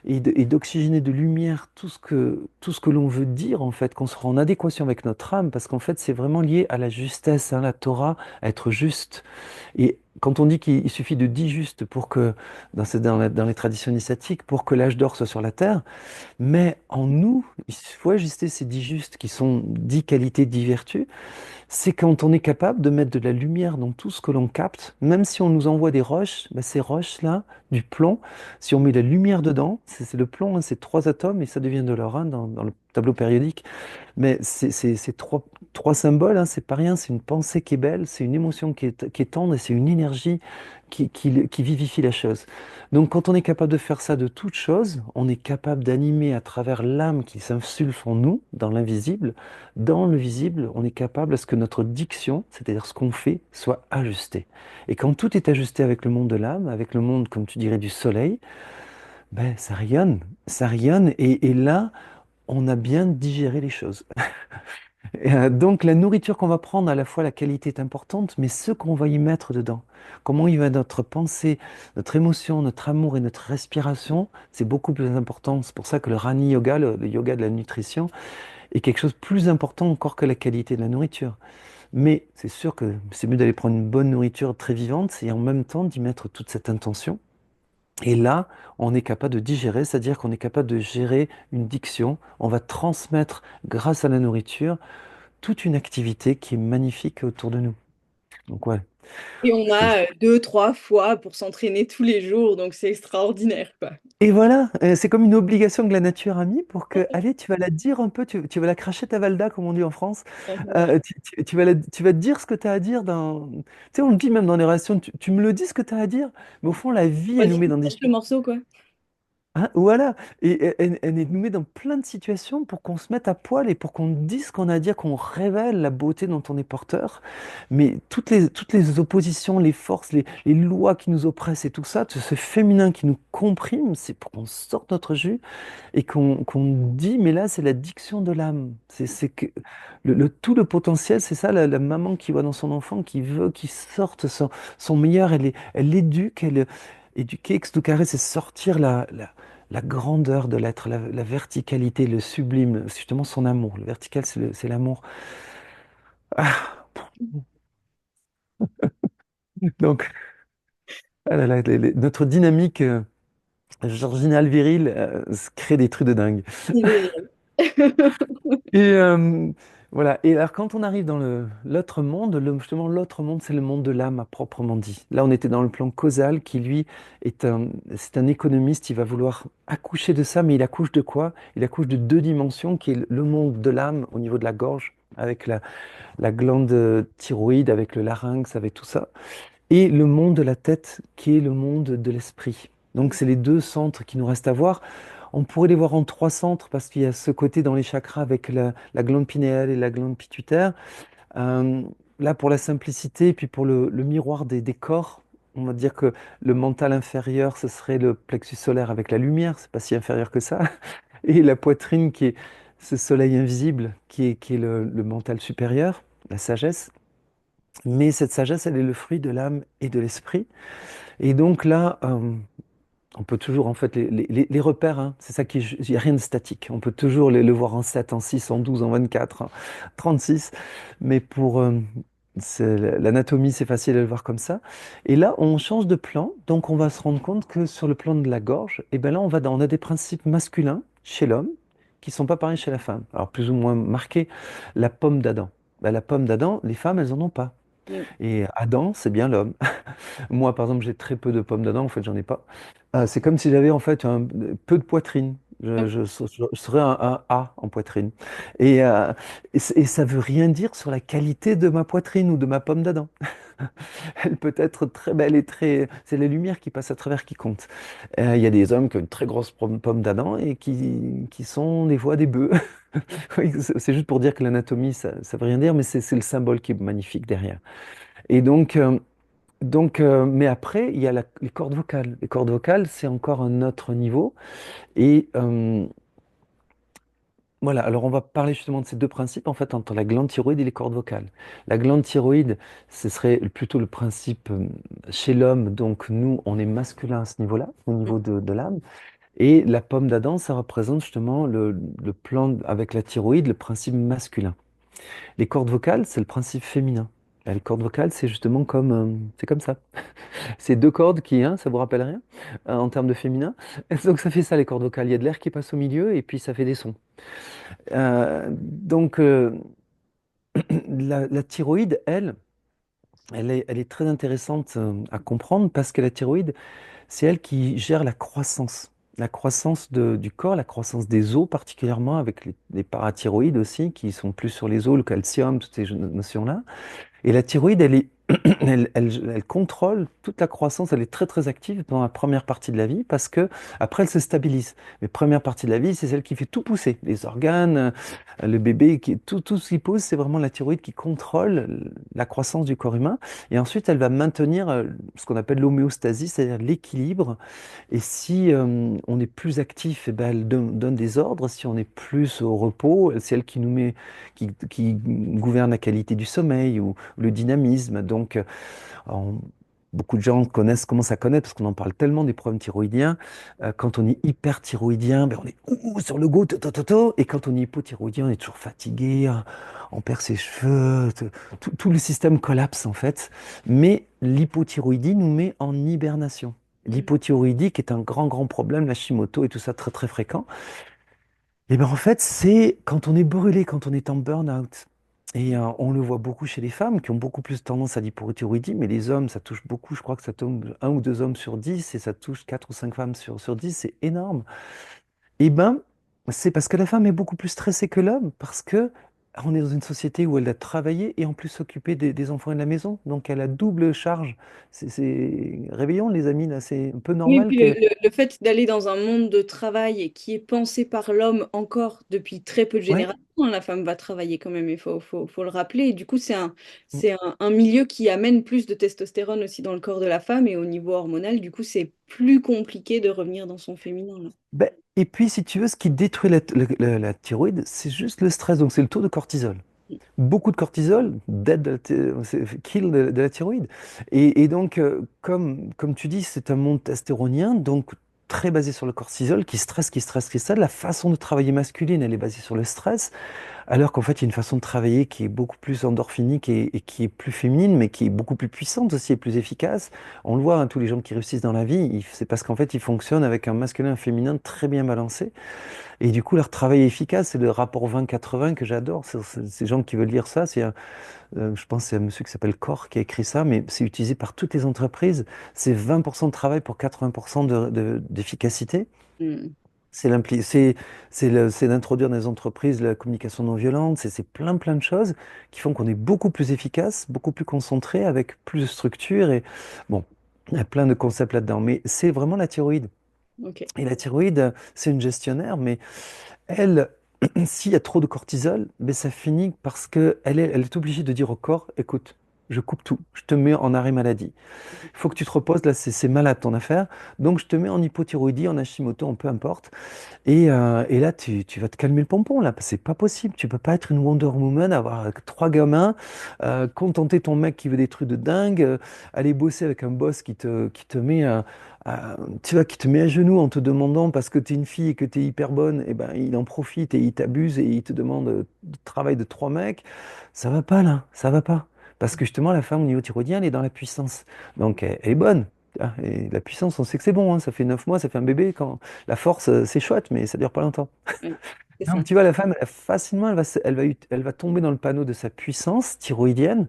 et d'oxygéner de lumière tout ce que l'on veut dire, en fait, qu'on sera en adéquation avec notre âme, parce qu'en fait, c'est vraiment lié à la justesse, hein, la Torah, à être juste. Et quand on dit qu'il suffit de 10 justes pour que, dans les traditions initiatiques, pour que l'âge d'or soit sur la terre, mais en nous, il faut ajuster ces 10 justes qui sont 10 qualités, 10 vertus, c'est quand on est capable de mettre de la lumière dans tout ce que l'on capte, même si on nous envoie des roches, ben ces roches-là, du plomb, si on met de la lumière dedans, c'est le plomb, hein, c'est trois atomes et ça devient de l'or, hein, dans le tableau périodique. Mais c'est trois symboles, hein, c'est pas rien, c'est une pensée qui est belle, c'est une émotion qui est tendre et c'est une énergie qui vivifie la chose. Donc quand on est capable de faire ça de toute chose, on est capable d'animer à travers l'âme qui s'insulfe en nous, dans l'invisible. Dans le visible, on est capable à ce que notre diction, c'est-à-dire ce qu'on fait, soit ajusté. Et quand tout est ajusté avec le monde de l'âme, avec le monde, comme tu dirais, du soleil, ben ça rayonne, ça rayonne. Et là, on a bien digéré les choses. Donc la nourriture qu'on va prendre, à la fois la qualité est importante, mais ce qu'on va y mettre dedans, comment il va notre pensée, notre émotion, notre amour et notre respiration, c'est beaucoup plus important. C'est pour ça que le Rani Yoga, le yoga de la nutrition, est quelque chose de plus important encore que la qualité de la nourriture. Mais c'est sûr que c'est mieux d'aller prendre une bonne nourriture très vivante et en même temps d'y mettre toute cette intention. Et là, on est capable de digérer, c'est-à-dire qu'on est capable de gérer une diction. On va transmettre, grâce à la nourriture, toute une activité qui est magnifique autour de nous. Donc ouais, Et on c'est... a 2, 3 fois pour s'entraîner tous les jours, donc c'est extraordinaire, quoi. Et voilà, c'est comme une obligation que la nature a mis pour que, allez, tu vas la dire un peu, tu vas la cracher ta valda, comme on dit en France. Tu vas te dire ce que tu as à dire dans... Tu sais, on le dit même dans les relations, tu me le dis ce que tu as à dire, mais au fond, la vie, elle nous Vas-y, met dans des... lâche le morceau, quoi. Hein, voilà, et elle nous met dans plein de situations pour qu'on se mette à poil et pour qu'on dise ce qu'on a à dire, qu'on révèle la beauté dont on est porteur. Mais toutes les oppositions, les forces, les lois qui nous oppressent et tout ça, tout ce féminin qui nous comprime, c'est pour qu'on sorte notre jus et qu'on dit, mais là, c'est la diction de l'âme. C'est que tout le potentiel, c'est ça, la maman qui voit dans son enfant, qui veut qu'il sorte son meilleur, elle l'éduque, éduquer, extucare, c'est sortir la grandeur de l'être, la verticalité, le sublime, justement son amour. Le vertical, c'est l'amour. Ah, donc, ah là là, notre dynamique virginale virile crée des trucs de dingue. C'est génial. Et voilà. Et alors, quand on arrive dans l'autre monde, justement, l'autre monde, c'est le monde de l'âme à proprement dit. Là, on était dans le plan causal qui, lui, c'est un économiste. Il va vouloir accoucher de ça, mais il accouche de quoi? Il accouche de deux dimensions, qui est le monde de l'âme au niveau de la gorge, avec la glande thyroïde, avec le larynx, avec tout ça, et le monde de la tête, qui est le monde de l'esprit. Donc, c'est les deux centres qui nous restent à voir. On pourrait les voir en trois centres parce qu'il y a ce côté dans les chakras avec la glande pinéale et la glande pituitaire. Euh, Là, pour la simplicité, puis pour le miroir des corps, on va dire que le mental inférieur, ce serait le plexus solaire avec la lumière, c'est pas si inférieur que ça. Et la poitrine qui est ce soleil invisible qui est le mental supérieur, la sagesse. Mais cette sagesse, elle est le fruit de l'âme et de l'esprit. Et donc là, on peut toujours, en fait, les repères, hein, c'est ça qui, il n'y a rien de statique. On peut toujours le voir en 7, en 6, en 12, en 24, en 36. Mais pour l'anatomie, c'est facile de le voir comme ça. Et là, on change de plan. Donc, on va se rendre compte que sur le plan de la gorge, et ben là, on a des principes masculins chez l'homme qui sont pas pareils chez la femme. Alors, plus ou moins marqués. La pomme d'Adam. Ben, la pomme d'Adam, les femmes, elles en ont pas. Mm. Et Adam, c'est bien l'homme. Moi, par exemple, j'ai très peu de pommes d'Adam, en fait, j'en ai pas. C'est comme si j'avais en fait peu de poitrine. Je serais un A en poitrine. Et, et ça veut rien dire sur la qualité de ma poitrine ou de ma pomme d'Adam. Elle peut être très belle et très... C'est la lumière qui passe à travers qui compte. Il y a des hommes qui ont une très grosse pomme d'Adam et qui sont des fois des bœufs. Oui, c'est juste pour dire que l'anatomie, ça ne veut rien dire, mais c'est le symbole qui est magnifique derrière. Et mais après, il y a les cordes vocales. Les cordes vocales, c'est encore un autre niveau. Et voilà, alors on va parler justement de ces deux principes, en fait, entre la glande thyroïde et les cordes vocales. La glande thyroïde, ce serait plutôt le principe chez l'homme, donc nous, on est masculin à ce niveau-là, au niveau de l'âme. Et la pomme d'Adam, ça représente justement le plan avec la thyroïde, le principe masculin. Les cordes vocales, c'est le principe féminin. Et les cordes vocales, c'est justement comme, c'est comme ça. C'est deux cordes qui, hein, ça vous rappelle rien, en termes de féminin. Et donc ça fait ça les cordes vocales. Il y a de l'air qui passe au milieu et puis ça fait des sons. Donc la thyroïde, elle est très intéressante à comprendre parce que la thyroïde, c'est elle qui gère la croissance du corps, la croissance des os particulièrement avec les parathyroïdes aussi qui sont plus sur les os, le calcium, toutes ces notions-là. Et la thyroïde, elle contrôle toute la croissance, elle est très très active dans la première partie de la vie parce que après elle se stabilise. Mais première partie de la vie, c'est celle qui fait tout pousser, les organes, le bébé, tout ce qui pousse, c'est vraiment la thyroïde qui contrôle la croissance du corps humain. Et ensuite, elle va maintenir ce qu'on appelle l'homéostasie, c'est-à-dire l'équilibre. Et si on est plus actif, eh ben, elle donne des ordres. Si on est plus au repos, c'est elle qui nous met, qui gouverne la qualité du sommeil ou le dynamisme. Donc, on- beaucoup de gens connaissent, commencent à connaître, parce qu'on en parle tellement des problèmes thyroïdiens. Quand on est hyperthyroïdien, ben on est sur le go, et quand on est hypothyroïdien, on est toujours fatigué, hein, on perd ses cheveux, tout le système collapse en fait. Mais l'hypothyroïdie nous met en hibernation. Mm. L'hypothyroïdie, qui est un grand, grand problème, l'Hashimoto et tout ça très, très fréquent, et bien en fait, c'est quand on est brûlé, quand on est en burn-out. Et on le voit beaucoup chez les femmes qui ont beaucoup plus tendance à l'hypothyroïdie, mais les hommes, ça touche beaucoup. Je crois que ça tombe un ou deux hommes sur 10 et ça touche quatre ou cinq femmes sur 10. C'est énorme. Et ben, c'est parce que la femme est beaucoup plus stressée que l'homme, parce que on est dans une société où elle a travaillé et en plus s'occuper des enfants et de la maison. Donc elle a double charge. Réveillons les amis, là, c'est un peu Oui, normal puis que. le fait d'aller dans un monde de travail qui est pensé par l'homme encore depuis très peu de Ouais. générations, hein, la femme va travailler quand même, il faut le rappeler. Et du coup, c'est un milieu qui amène plus de testostérone aussi dans le corps de la femme et au niveau hormonal, du coup, c'est plus compliqué de revenir dans son féminin, là. Ben, et puis, si tu veux, ce qui détruit la thyroïde, c'est juste le stress. Donc, c'est le taux de cortisol. Beaucoup de cortisol, dead c'est kill de la thyroïde. Et donc, comme tu dis, c'est un monde testéronien, donc très basé sur le cortisol, qui stresse, qui stresse, qui stresse. La façon de travailler masculine, elle est basée sur le stress. Alors qu'en fait, il y a une façon de travailler qui est beaucoup plus endorphinique et qui est plus féminine, mais qui est beaucoup plus puissante aussi et plus efficace. On le voit, hein, tous les gens qui réussissent dans la vie, c'est parce qu'en fait, ils fonctionnent avec un masculin et un féminin très bien balancé. Et du coup, leur travail est efficace. C'est le rapport 20-80 que j'adore. Ces gens qui veulent lire ça, je pense que c'est un monsieur qui s'appelle Corr qui a écrit ça, mais c'est utilisé par toutes les entreprises. C'est 20% de travail pour 80% d'efficacité. Mm. C'est d'introduire dans les entreprises la communication non violente, c'est plein plein de choses qui font qu'on est beaucoup plus efficace, beaucoup plus concentré, avec plus de structure et bon, il y a plein de concepts là-dedans, mais c'est vraiment la thyroïde. Ok. Et la thyroïde, c'est une gestionnaire, mais elle, s'il y a trop de cortisol, ben ça finit parce que elle est obligée de dire au corps, écoute, je coupe tout, je te mets en arrêt maladie. Il faut que tu te reposes, là c'est malade ton affaire, donc je te mets en hypothyroïdie, en Hashimoto, en peu importe. Et là, tu vas te calmer le pompon, là. C'est pas possible. Tu peux pas être une Wonder Woman, avoir trois gamins, contenter ton mec qui veut des trucs de dingue, aller bosser avec un boss qui te met tu vois, qui te met à genoux en te demandant, parce que tu es une fille et que tu es hyper bonne, et ben, il en profite et il t'abuse et il te demande du travail de trois mecs. Ça va pas, là. Ça va pas. Parce que justement, la femme au niveau thyroïdien, elle est dans la puissance. Donc, elle est bonne. Ah, et la puissance, on sait que c'est bon, hein, ça fait 9 mois, ça fait un bébé. Quand la force, c'est chouette, mais ça dure pas longtemps. Ouais, c'est ça. Donc, tu vois, la femme, facilement, elle va tomber dans le panneau de sa puissance thyroïdienne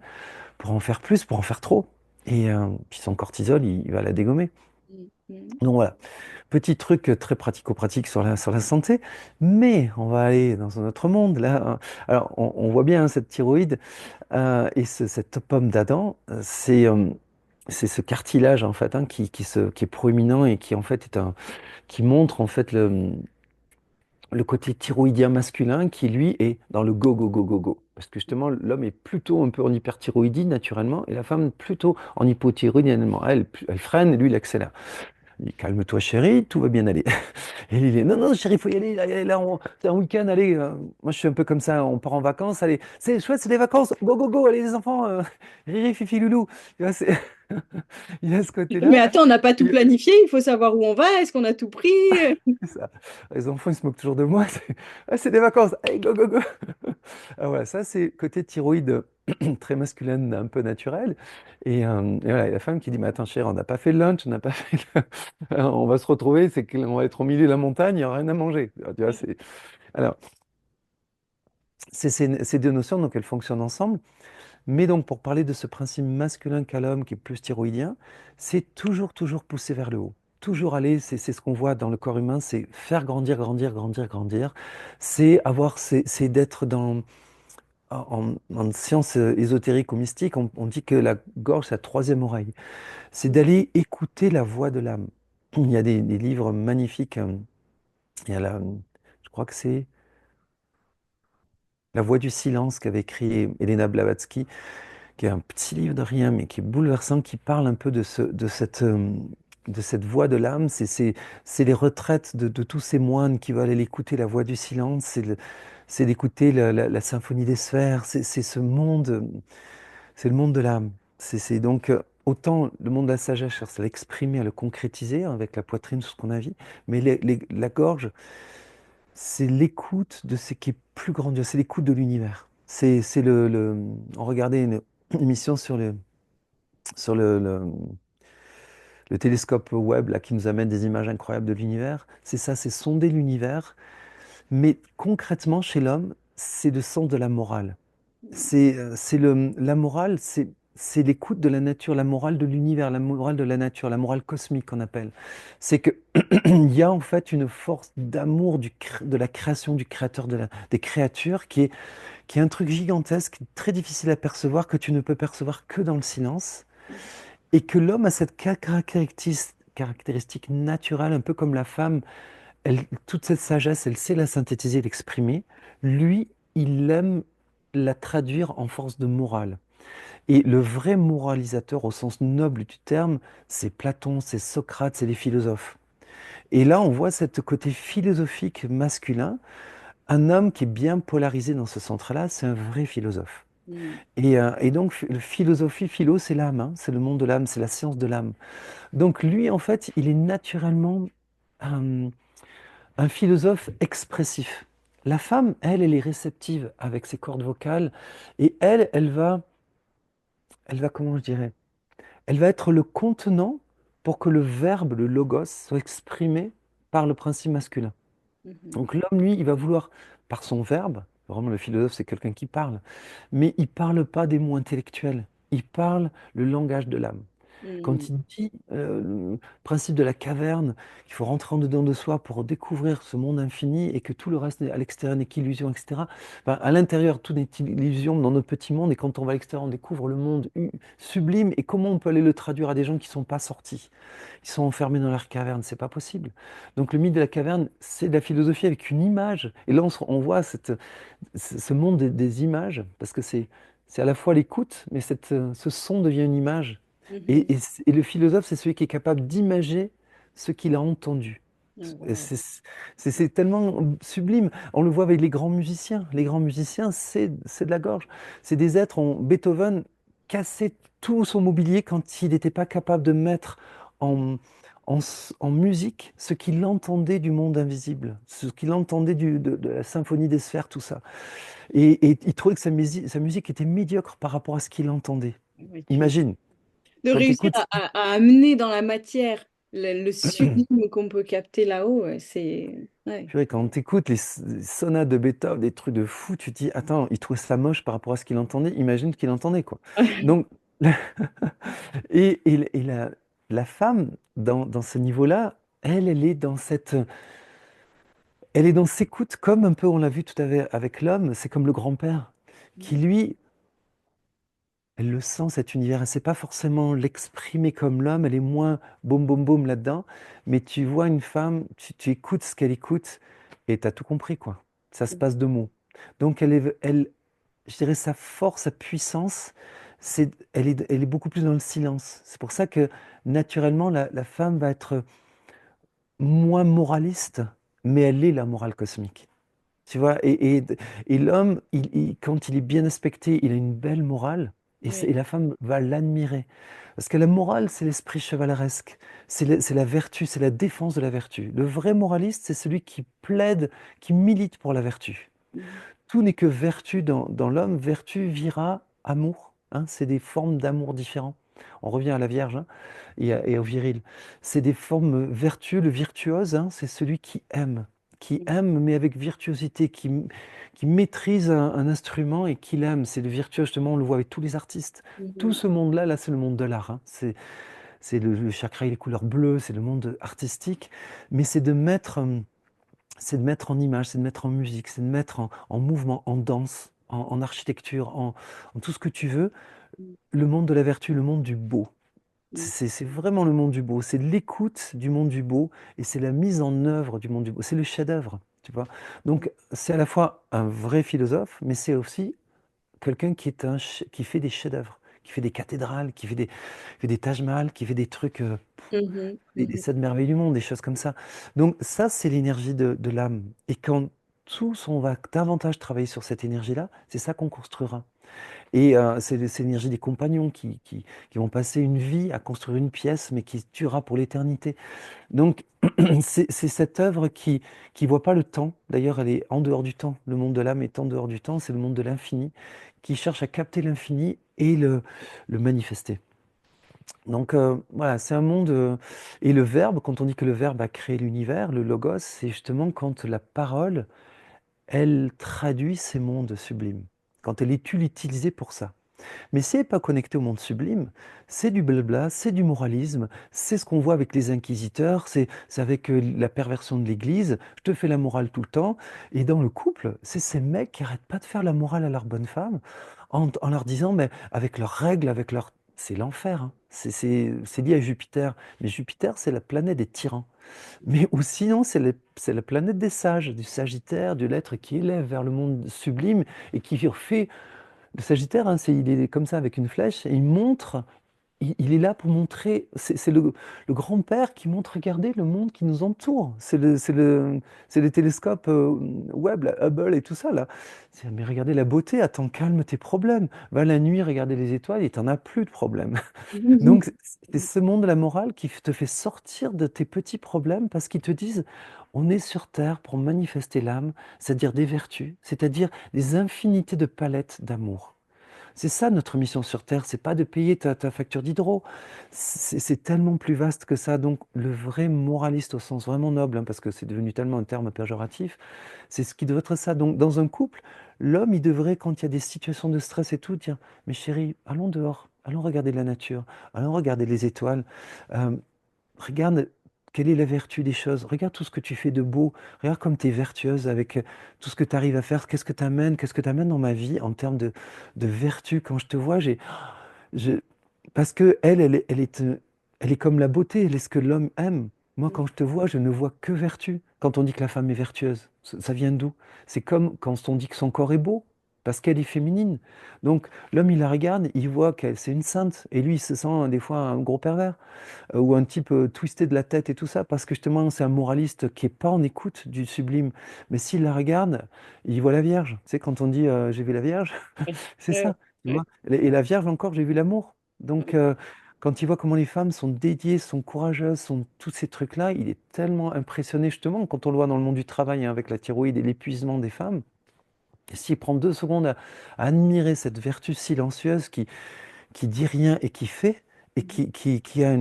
pour en faire plus, pour en faire trop. Et puis son cortisol, il va la dégommer. Mm. Mm. Donc voilà, petit truc très pratico-pratique sur la santé. Mais on va aller dans un autre monde, là, hein. Alors, on voit bien hein, cette thyroïde et cette pomme d'Adam, c'est ce cartilage, en fait, hein, qui est proéminent et qui, en fait, qui montre, en fait, le côté thyroïdien masculin qui, lui, est dans le go, go, go, go, go. Parce que justement, l'homme est plutôt un peu en hyperthyroïdie naturellement et la femme plutôt en hypothyroïdie naturellement. Elle freine et lui, il accélère. Il dit, calme-toi, chérie, tout va bien aller. Et il est, non, non, chérie, il faut y aller. C'est un week-end, allez. Moi, je suis un peu comme ça, on part en vacances, allez. C'est chouette, c'est des vacances. Go, go, go, allez, les enfants. Riri, fifi, loulou. Tu vois, il y a ce Mais côté-là. attends, on n'a pas tout planifié, il faut savoir où on va, est-ce qu'on a tout pris? C'est ça. Les enfants, ils se moquent toujours de moi. Ah, c'est des vacances. Allez, go, go, go. Ah, voilà, ça, c'est côté thyroïde très masculin, un peu naturel. Et voilà, et la femme qui dit, mais attends, chérie, on n'a pas fait le lunch, on n'a pas fait on va se retrouver, c'est qu'on va être au milieu de la montagne, il n'y a rien à manger. Tu vois, Alors, c'est ces deux notions, donc elles fonctionnent ensemble. Mais donc, pour parler de ce principe masculin qu'a l'homme, qui est plus thyroïdien, c'est toujours, toujours pousser vers le haut. Toujours aller, c'est ce qu'on voit dans le corps humain, c'est faire grandir, grandir, grandir, grandir. C'est d'être dans en sciences ésotériques ou mystiques, on dit que la gorge, c'est la troisième oreille. C'est Mhm. d'aller écouter la voix de l'âme. Il y a des livres magnifiques. Il y a je crois que c'est La voix du silence qu'avait écrit Elena Blavatsky, qui est un petit livre de rien, mais qui est bouleversant, qui parle un peu de cette voix de l'âme. C'est les retraites de tous ces moines qui veulent aller écouter la voix du silence, c'est d'écouter la symphonie des sphères, c'est ce monde, c'est le monde de l'âme. C'est donc autant le monde de la sagesse cherche à l'exprimer, à le concrétiser hein, avec la poitrine, tout ce qu'on a vu, mais la gorge, c'est l'écoute de ce qui est plus grandiose, c'est l'écoute de l'univers. On regardait une émission sur le télescope web là, qui nous amène des images incroyables de l'univers. C'est ça, c'est sonder l'univers. Mais concrètement, chez l'homme, c'est le sens de la morale. La morale, c'est l'écoute de la nature, la morale de l'univers, la morale de la nature, la morale cosmique qu'on appelle. C'est que il y a en fait une force d'amour de la création, du créateur des créatures qui est un truc gigantesque, très difficile à percevoir, que tu ne peux percevoir que dans le silence, et que l'homme a cette caractéristique naturelle, un peu comme la femme, toute cette sagesse, elle sait la synthétiser, l'exprimer. Lui, il aime la traduire en force de morale. Et le vrai moralisateur au sens noble du terme, c'est Platon, c'est Socrate, c'est les philosophes. Et là, on voit cette côté philosophique masculin. Un homme qui est bien polarisé dans ce centre-là, c'est un vrai philosophe. Mhm. Et donc, philosophie, philo, c'est l'âme, hein, c'est le monde de l'âme, c'est la science de l'âme. Donc, lui, en fait, il est naturellement un, un philosophe expressif. La femme, elle, elle est réceptive avec ses cordes vocales et elle va, comment je dirais, elle va être le contenant pour que le verbe, le logos, soit exprimé par le principe masculin. Mhm. Donc l'homme, lui, il va vouloir, par son verbe, vraiment le philosophe, c'est quelqu'un qui parle, mais il parle pas des mots intellectuels, il parle le langage de l'âme. Mhm. Quand il dit le principe de la caverne, qu'il faut rentrer en dedans de soi pour découvrir ce monde infini et que tout le reste à l'extérieur n'est qu'illusion, etc. Ben, à l'intérieur, tout n'est illusion dans notre petit monde et quand on va à l'extérieur, on découvre le monde sublime et comment on peut aller le traduire à des gens qui ne sont pas sortis. Ils sont enfermés dans leur caverne, c'est pas possible. Donc le mythe de la caverne, c'est de la philosophie avec une image. Et là, on voit ce monde des images, parce que c'est à la fois l'écoute, mais ce son devient une image. Mhm. Et le philosophe, c'est celui qui est capable d'imager ce qu'il a entendu. Ah, Et wow. c'est tellement sublime. On le voit avec les grands musiciens. Les grands musiciens, c'est de la gorge. C'est des êtres. Beethoven cassait tout son mobilier quand il n'était pas capable de mettre en, en musique ce qu'il entendait du monde invisible, ce qu'il entendait de la symphonie des sphères, tout ça. Et il trouvait que sa musique était médiocre par rapport à ce qu'il entendait. Ouais, Imagine, de quand tu réussir écoutes, à amener dans la matière le sublime qu'on peut capter là-haut, ouais, c'est... Ouais. quand t'écoutes les sonates de Beethoven, des trucs de fou, tu te dis, attends, il trouvait ça moche par rapport à ce qu'il entendait, imagine ce qu'il entendait, quoi. Donc, la femme, dans ce niveau-là, elle est elle est dans cette écoute, comme un peu, on l'a vu tout à l'heure avec l'homme, c'est comme le grand-père, qui lui, elle le sent, cet univers. Elle ne sait pas forcément l'exprimer comme l'homme. Elle est moins boum, boum, boum là-dedans. Mais tu vois une femme, tu écoutes ce qu'elle écoute et tu as tout compris, quoi. Ça se passe de mots. Donc, je dirais, sa force, sa puissance, elle est beaucoup plus dans le silence. C'est pour ça que, naturellement, la femme va être moins moraliste, mais elle est la morale cosmique. Tu vois, et l'homme, quand il est bien aspecté, il a une belle morale, et Oui. la femme va l'admirer. Parce que la morale, c'est l'esprit chevaleresque, c'est la vertu, c'est la défense de la vertu. Le vrai moraliste, c'est celui qui plaide, qui milite pour la vertu. Mhm. Tout n'est que vertu dans l'homme, vertu vira amour, hein, c'est des formes d'amour différents. On revient à la Vierge hein, et au viril. C'est des formes vertueuses, le virtuose, hein, c'est celui qui aime mais avec virtuosité, qui maîtrise un instrument et qui l'aime. C'est le virtuose, justement, on le voit avec tous les artistes. Tout Mhm. ce monde-là, là, c'est le monde de l'art. Hein. C'est le chakra et les couleurs bleues, c'est le monde artistique, mais c'est de mettre en image, c'est de mettre en musique, c'est de mettre en mouvement, en danse. en architecture, en tout ce que tu veux, le monde de la vertu, le monde du beau. C'est vraiment le monde du beau, c'est l'écoute du monde du beau et c'est la mise en œuvre du monde du beau. C'est le chef-d'œuvre, tu vois. Donc c'est à la fois un vrai philosophe, mais c'est aussi quelqu'un qui est qui fait des chefs-d'œuvre, qui fait des cathédrales, fait des Taj Mahal, qui fait des trucs, Mhm, des mhm, sept merveilles du monde, des choses comme ça. Donc ça, c'est l'énergie de l'âme. Et quand tous on va davantage travailler sur cette énergie-là, c'est ça qu'on construira. Et c'est l'énergie des compagnons qui vont passer une vie à construire une pièce, mais qui durera pour l'éternité. Donc, c'est cette œuvre qui voit pas le temps. D'ailleurs, elle est en dehors du temps. Le monde de l'âme est en dehors du temps. C'est le monde de l'infini qui cherche à capter l'infini et le manifester. Donc, voilà, c'est un monde. Et le verbe, quand on dit que le verbe a créé l'univers, le logos, c'est justement quand la parole, elle traduit ces mondes sublimes. Quand elle est utilisée pour ça. Mais si elle n'est pas connectée au monde sublime, c'est du blabla, c'est du moralisme, c'est ce qu'on voit avec les inquisiteurs, c'est avec la perversion de l'Église, je te fais la morale tout le temps. Et dans le couple, c'est ces mecs qui n'arrêtent pas de faire la morale à leur bonne femme en leur disant, mais avec leurs règles, avec leur... C'est l'enfer, hein. C'est lié à Jupiter. Mais Jupiter, c'est la planète des tyrans. Mais ou sinon, c'est la planète des sages, du Sagittaire, de l'être qui élève vers le monde sublime et qui fait le Sagittaire, hein, il est comme ça avec une flèche et il montre, il est là pour montrer, c'est le grand-père qui montre, regardez le monde qui nous entoure. C'est le télescope Webb, là, Hubble et tout ça là. Mais regardez la beauté, attends, calme tes problèmes. Va la nuit, regarder les étoiles et t'en as plus de problèmes. mhm. Donc c'est ce monde de la morale qui te fait sortir de tes petits problèmes parce qu'ils te disent, on est sur Terre pour manifester l'âme, c'est-à-dire des vertus, c'est-à-dire des infinités de palettes d'amour. C'est ça notre mission sur Terre, c'est pas de payer ta facture d'hydro. C'est tellement plus vaste que ça. Donc le vrai moraliste au sens vraiment noble, hein, parce que c'est devenu tellement un terme péjoratif, c'est ce qui doit être ça. Donc dans un couple, l'homme, il devrait, quand il y a des situations de stress et tout, dire, mais chérie, allons dehors, allons regarder la nature, allons regarder les étoiles. Euh, Regarde quelle est la vertu des choses. Regarde tout ce que tu fais de beau. Regarde comme tu es vertueuse avec tout ce que tu arrives à faire. Qu'est-ce que tu amènes dans ma vie en termes de vertu. Quand je te vois, je- parce que elle est comme la beauté. Elle est ce que l'homme aime. Moi, quand je te vois, je ne vois que vertu. Quand on dit que la femme est vertueuse, ça vient d'où? C'est comme quand on dit que son corps est beau, parce qu'elle est féminine. Donc, l'homme, il la regarde, il voit qu'elle, c'est une sainte. Et lui, il se sent des fois un gros pervers ou un type twisté de la tête et tout ça, parce que justement, c'est un moraliste qui est pas en écoute du sublime. Mais s'il la regarde, il voit la Vierge. Tu sais, quand on dit j'ai vu la Vierge, Ouais, c'est ouais, ça, tu ouais, vois. Et la Vierge encore, j'ai vu l'amour. Donc, quand il voit comment les femmes sont dédiées, sont courageuses, sont tous ces trucs-là, il est tellement impressionné, justement, quand on le voit dans le monde du travail, hein, avec la thyroïde et l'épuisement des femmes. Et s'il prend 2 secondes à admirer cette vertu silencieuse qui dit rien et qui fait, et qui a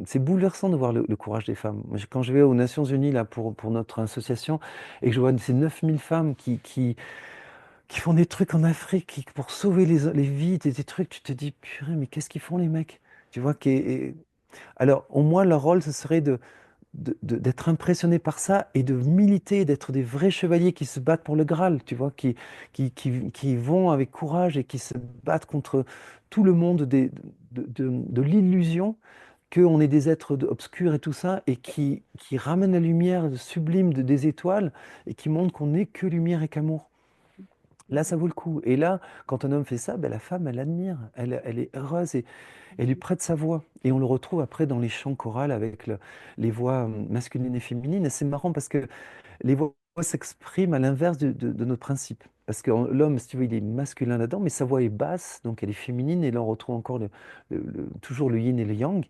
C'est bouleversant de voir le courage des femmes. Moi, quand je vais aux Nations Unies là, pour notre association, et que je vois ces 9000 femmes qui font des trucs en Afrique pour sauver les vies, des trucs, tu te dis, purée, mais qu'est-ce qu'ils font les mecs? Tu vois, alors au moins leur rôle, ce serait d'être impressionné par ça et de militer, d'être des vrais chevaliers qui se battent pour le Graal, tu vois, qui vont avec courage et qui se battent contre tout le monde de l'illusion qu'on est des êtres obscurs et tout ça, et qui ramènent la lumière sublime des étoiles et qui montrent qu'on n'est que lumière et qu'amour. Là, ça vaut le coup. Et là, quand un homme fait ça, ben, la femme, elle admire, elle est heureuse et elle lui prête sa voix. Et on le retrouve après dans les chants chorales avec les voix masculines et féminines. Et c'est marrant parce que les voix s'expriment à l'inverse de notre principe. Parce que l'homme, si tu veux, il est masculin là-dedans, mais sa voix est basse, donc elle est féminine. Et là, on retrouve encore toujours le yin et le yang.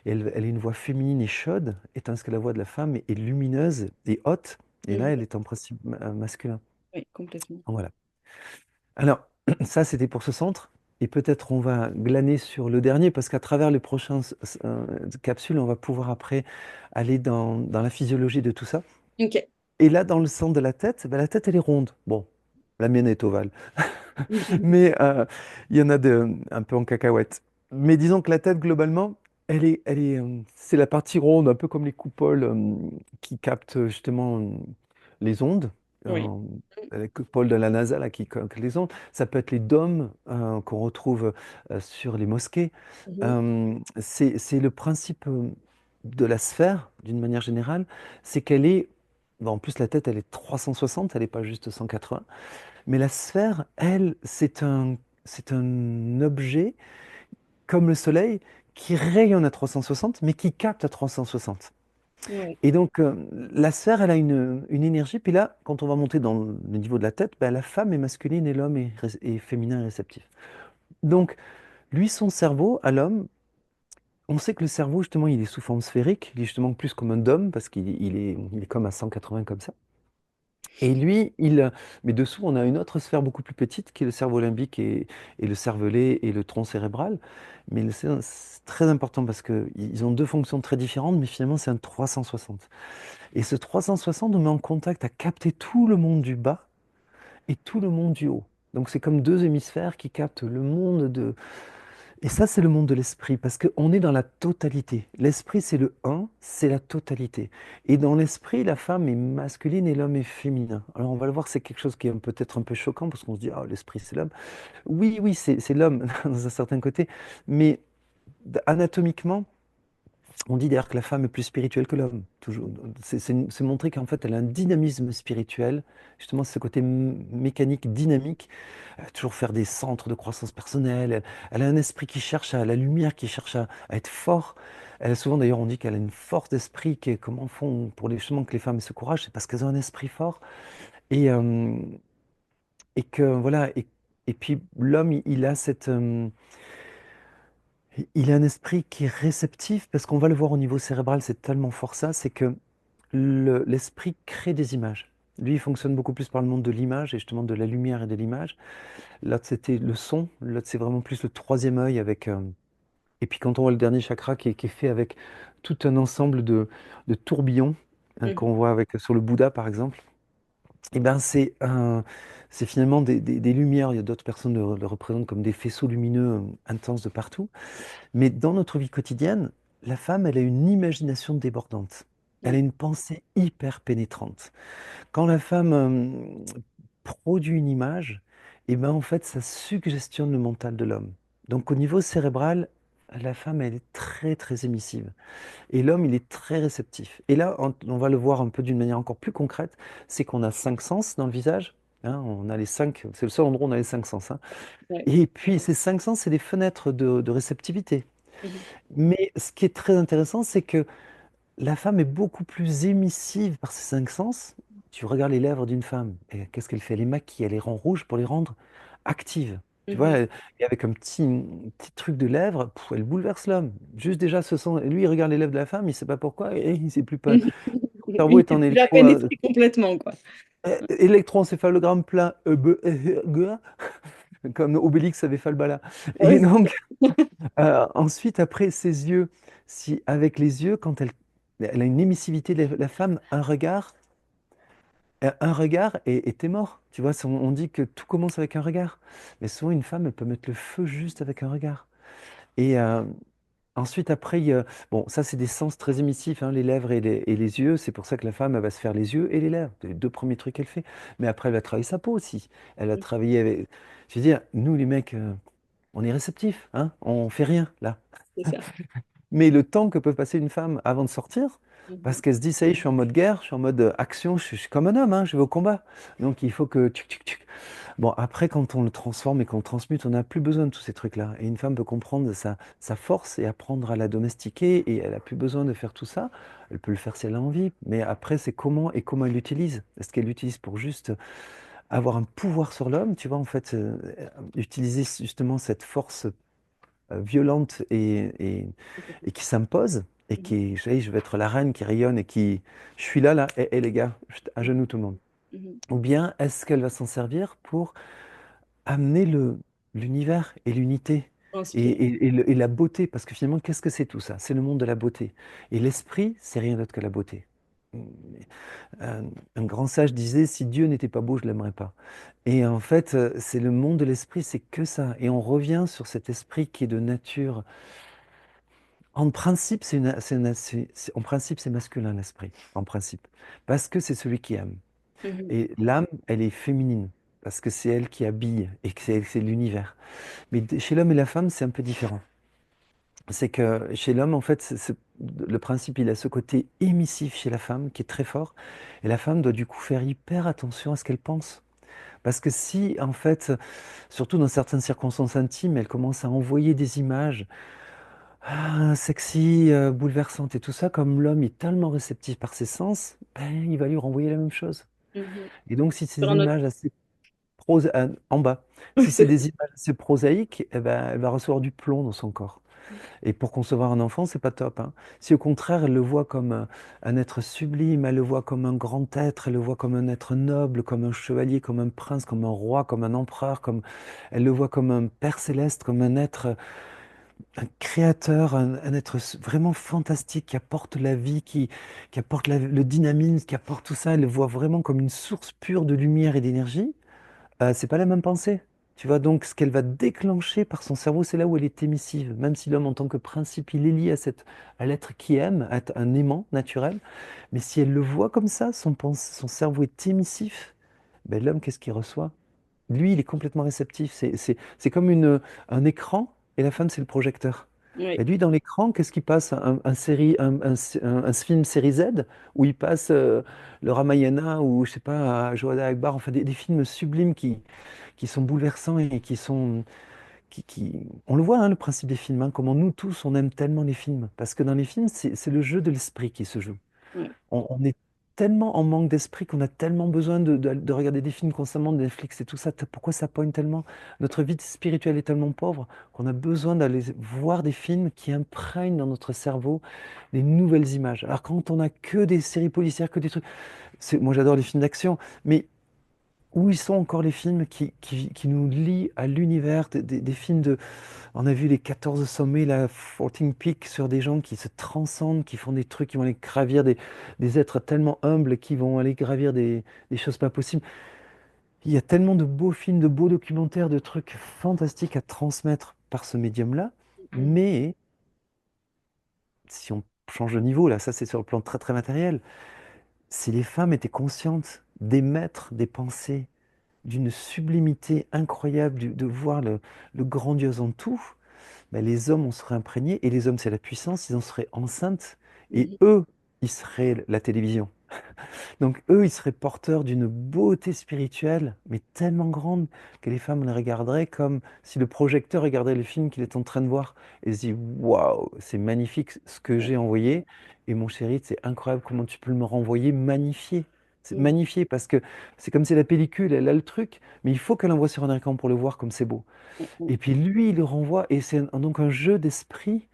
Et elle a une voix féminine et chaude, et tandis que la voix de la femme est lumineuse et haute. Et là, mhm. elle est en principe masculin. Oui, complètement. Voilà. Alors, ça, c'était pour ce centre. Et peut-être on va glaner sur le dernier, parce qu'à travers les prochaines capsules, on va pouvoir après aller dans la physiologie de tout ça. Ok. Et là, dans le centre de la tête, ben, la tête, elle est ronde. Bon, la mienne est ovale. Mhm. Mais il y en a un peu en cacahuète. Mais disons que la tête, globalement, c'est la partie ronde, un peu comme les coupoles qui captent justement les ondes. Oui. avec Paul de la NASA là, qui connecte les ondes. Ça peut être les dômes qu'on retrouve sur les mosquées. Mhm. C'est le principe de la sphère, d'une manière générale, c'est qu'elle est, bon, en plus la tête, elle est 360, elle n'est pas juste 180, mais la sphère, elle, c'est un objet comme le Soleil qui rayonne à 360, mais qui capte à 360. Ouais. Et donc, la sphère, elle a une énergie. Puis là, quand on va monter dans le niveau de la tête, ben, la femme est masculine et l'homme est féminin et réceptif. Donc, lui, son cerveau, à l'homme, on sait que le cerveau, justement, il est sous forme sphérique. Il est justement plus comme un dôme parce qu'il est comme à 180 comme ça. Et lui, mais dessous, on a une autre sphère beaucoup plus petite qui est le cerveau limbique et le cervelet et le tronc cérébral. Mais c'est très important parce qu'ils ont deux fonctions très différentes, mais finalement, c'est un 360. Et ce 360 nous met en contact à capter tout le monde du bas et tout le monde du haut. Donc c'est comme deux hémisphères qui captent le monde de... Et ça, c'est le monde de l'esprit, parce qu'on est dans la totalité. L'esprit, c'est le un, c'est la totalité. Et dans l'esprit, la femme est masculine et l'homme est féminin. Alors on va le voir, c'est quelque chose qui est peut-être un peu choquant, parce qu'on se dit, ah, l'esprit, c'est l'homme. Oui, oui, c'est l'homme dans un certain côté, mais anatomiquement, on dit d'ailleurs que la femme est plus spirituelle que l'homme. Toujours, c'est montrer qu'en fait, elle a un dynamisme spirituel. Justement, c'est ce côté mécanique, dynamique. Elle va toujours faire des centres de croissance personnelle. Elle a un esprit qui cherche à la lumière, qui cherche à être fort. Elle a souvent, d'ailleurs, on dit qu'elle a une force d'esprit qui est comment font pour justement que les femmes aient ce courage, c'est parce qu'elles ont un esprit fort. Et, euh, et que voilà. Et puis l'homme, il a il a un esprit qui est réceptif parce qu'on va le voir au niveau cérébral, c'est tellement fort ça, c'est que l'esprit crée des images. Lui, il fonctionne beaucoup plus par le monde de l'image et justement de la lumière et de l'image. L'autre, c'était le son. L'autre, c'est vraiment plus le troisième œil avec. Et puis quand on voit le dernier chakra qui est fait avec tout un ensemble de tourbillons hein, Mhm. qu'on voit avec, sur le Bouddha, par exemple, et ben c'est finalement des lumières. Il y a d'autres personnes le représentent comme des faisceaux lumineux intenses de partout. Mais dans notre vie quotidienne, la femme, elle a une imagination débordante. Elle a Ouais. une pensée hyper pénétrante. Quand la femme produit une image, et ben en fait, ça suggestionne le mental de l'homme. Donc au niveau cérébral, la femme, elle est très très émissive. Et l'homme, il est très réceptif. Et là, on va le voir un peu d'une manière encore plus concrète, c'est qu'on a cinq sens dans le visage. Hein, on a les cinq, c'est le seul endroit où on a les cinq sens. Hein. Ouais. Et puis ces cinq sens, c'est des fenêtres de réceptivité. Mhm. Mais ce qui est très intéressant, c'est que la femme est beaucoup plus émissive par ses cinq sens. Tu regardes les lèvres d'une femme, et qu'est-ce qu'elle fait? Elle les maquille, elle les rend rouges pour les rendre actives. Tu vois, Mhm. et avec un petit truc de lèvres, elle bouleverse l'homme. Juste déjà, lui, il regarde les lèvres de la femme, il ne sait pas pourquoi, et il ne sait plus pas. Mhm. Son cerveau est en Il a électro, pénétré complètement, quoi. électroencéphalogramme plein, comme Obélix avait Falbala. Ouais, Et donc, ensuite, après, ses yeux, si avec les yeux, quand elle a une émissivité, la femme, un regard et t'es mort. Tu vois, on dit que tout commence avec un regard. Mais souvent, une femme, elle peut mettre le feu juste avec un regard. Et ensuite, après, bon, ça, c'est des sens très émissifs, hein, les lèvres et les yeux. C'est pour ça que la femme, elle va se faire les yeux et les lèvres. C'est les deux premiers trucs qu'elle fait. Mais après, elle va travailler sa peau aussi. Elle va travailler avec. Je veux dire, nous, les mecs, on est réceptifs, hein, on fait rien, là. c'est ça. Mais le temps que peut passer une femme avant de sortir, Mhm. parce qu'elle se dit, ça y est, je suis en mode guerre, je suis en mode action, je suis comme un homme, hein, je vais au combat. Donc il faut que... tuc, tuc, tuc. Bon, après, quand on le transforme et qu'on le transmute, on n'a plus besoin de tous ces trucs-là. Et une femme peut comprendre sa force et apprendre à la domestiquer, et elle n'a plus besoin de faire tout ça. Elle peut le faire si elle a envie, mais après, c'est comment et comment elle l'utilise. Est-ce qu'elle l'utilise pour juste avoir un pouvoir sur l'homme, tu vois, en fait, utiliser justement cette force violente et qui s'impose et Mhm. qui, je vais être la reine qui rayonne et qui, je suis là, là, et les gars, à genoux tout le monde. Mhm. Ou bien est-ce qu'elle va s'en servir pour amener l'univers et l'unité Inspirant. et la beauté? Parce que finalement, qu'est-ce que c'est tout ça? C'est le monde de la beauté. Et l'esprit, c'est rien d'autre que la beauté. Un, un grand sage disait, si Dieu n'était pas beau, je l'aimerais pas. Et en fait, c'est le monde de l'esprit, c'est que ça. Et on revient sur cet esprit qui est de nature. En principe, en principe, c'est masculin l'esprit, en principe, parce que c'est celui qui aime. Mhm. Et l'âme, elle est féminine, parce que c'est elle qui habille et que c'est l'univers. Mais chez l'homme et la femme, c'est un peu différent. C'est que chez l'homme, en fait, le principe, il a ce côté émissif chez la femme qui est très fort. Et la femme doit du coup faire hyper attention à ce qu'elle pense. Parce que si, en fait, surtout dans certaines circonstances intimes, elle commence à envoyer des images sexy, bouleversantes et tout ça, comme l'homme est tellement réceptif par ses sens, ben, il va lui renvoyer la même chose. Mhm. Et donc, si Sur ces un autre. images assez en bas, si c'est des images assez prosaïques, eh ben, elle va recevoir du plomb dans son corps. Et pour concevoir un enfant, c'est pas top, hein. Si au contraire, elle le voit comme un être sublime, elle le voit comme un grand être, elle le voit comme un être noble, comme un chevalier, comme un prince, comme un roi, comme un empereur, elle le voit comme un père céleste, comme un être, un créateur, un être vraiment fantastique qui apporte la vie, qui apporte le dynamisme, qui apporte tout ça. Elle le voit vraiment comme une source pure de lumière et d'énergie. C'est pas la même pensée. Tu vois, donc ce qu'elle va déclencher par son cerveau, c'est là où elle est émissive. Même si l'homme, en tant que principe, il est lié à l'être qui aime, à être un aimant naturel. Mais si elle le voit comme ça, son cerveau est émissif, ben, l'homme, qu'est-ce qu'il reçoit? Lui, il est complètement réceptif. C'est comme un écran et la femme, c'est le projecteur. Oui. Et lui, dans l'écran, qu'est-ce qui passe? Un film série Z où il passe le Ramayana ou, je sais pas, Joanna Akbar, enfin des films sublimes qui sont bouleversants et On le voit, hein, le principe des films, hein, comment nous tous, on aime tellement les films. Parce que dans les films, c'est le jeu de l'esprit qui se joue. Oui. On est tellement en manque d'esprit qu'on a tellement besoin de regarder des films constamment, de Netflix et tout ça. Pourquoi ça pogne tellement? Notre vie spirituelle est tellement pauvre qu'on a besoin d'aller voir des films qui imprègnent dans notre cerveau des nouvelles images. Alors quand on a que des séries policières, que des trucs... Moi j'adore les films d'action, mais où ils sont encore les films qui nous lient à l'univers, des films de... On a vu les 14 sommets, la 14 Peaks, sur des gens qui se transcendent, qui font des trucs, qui vont aller gravir des êtres tellement humbles, qui vont aller gravir des choses pas possibles. Il y a tellement de beaux films, de beaux documentaires, de trucs fantastiques à transmettre par ce médium-là. Mhm. Mais si on change de niveau, là, ça c'est sur le plan très très matériel, si les femmes étaient conscientes d'émettre des pensées d'une sublimité incroyable, de voir le grandiose en tout, ben, les hommes en seraient imprégnés, et les hommes, c'est la puissance, ils en seraient enceintes, et Mhm. eux, ils seraient la télévision. Donc eux, ils seraient porteurs d'une beauté spirituelle, mais tellement grande que les femmes les regarderaient comme si le projecteur regardait le film qu'il est en train de voir, et se dit, waouh, c'est magnifique ce que Ouais. j'ai envoyé, et mon chéri, c'est incroyable comment tu peux me renvoyer magnifié. C'est Mhm. magnifié parce que c'est comme si la pellicule, elle a le truc, mais il faut qu'elle envoie sur un écran pour le voir comme c'est beau. Ouais. Ouais. Et puis lui, il le renvoie, et c'est donc un jeu d'esprit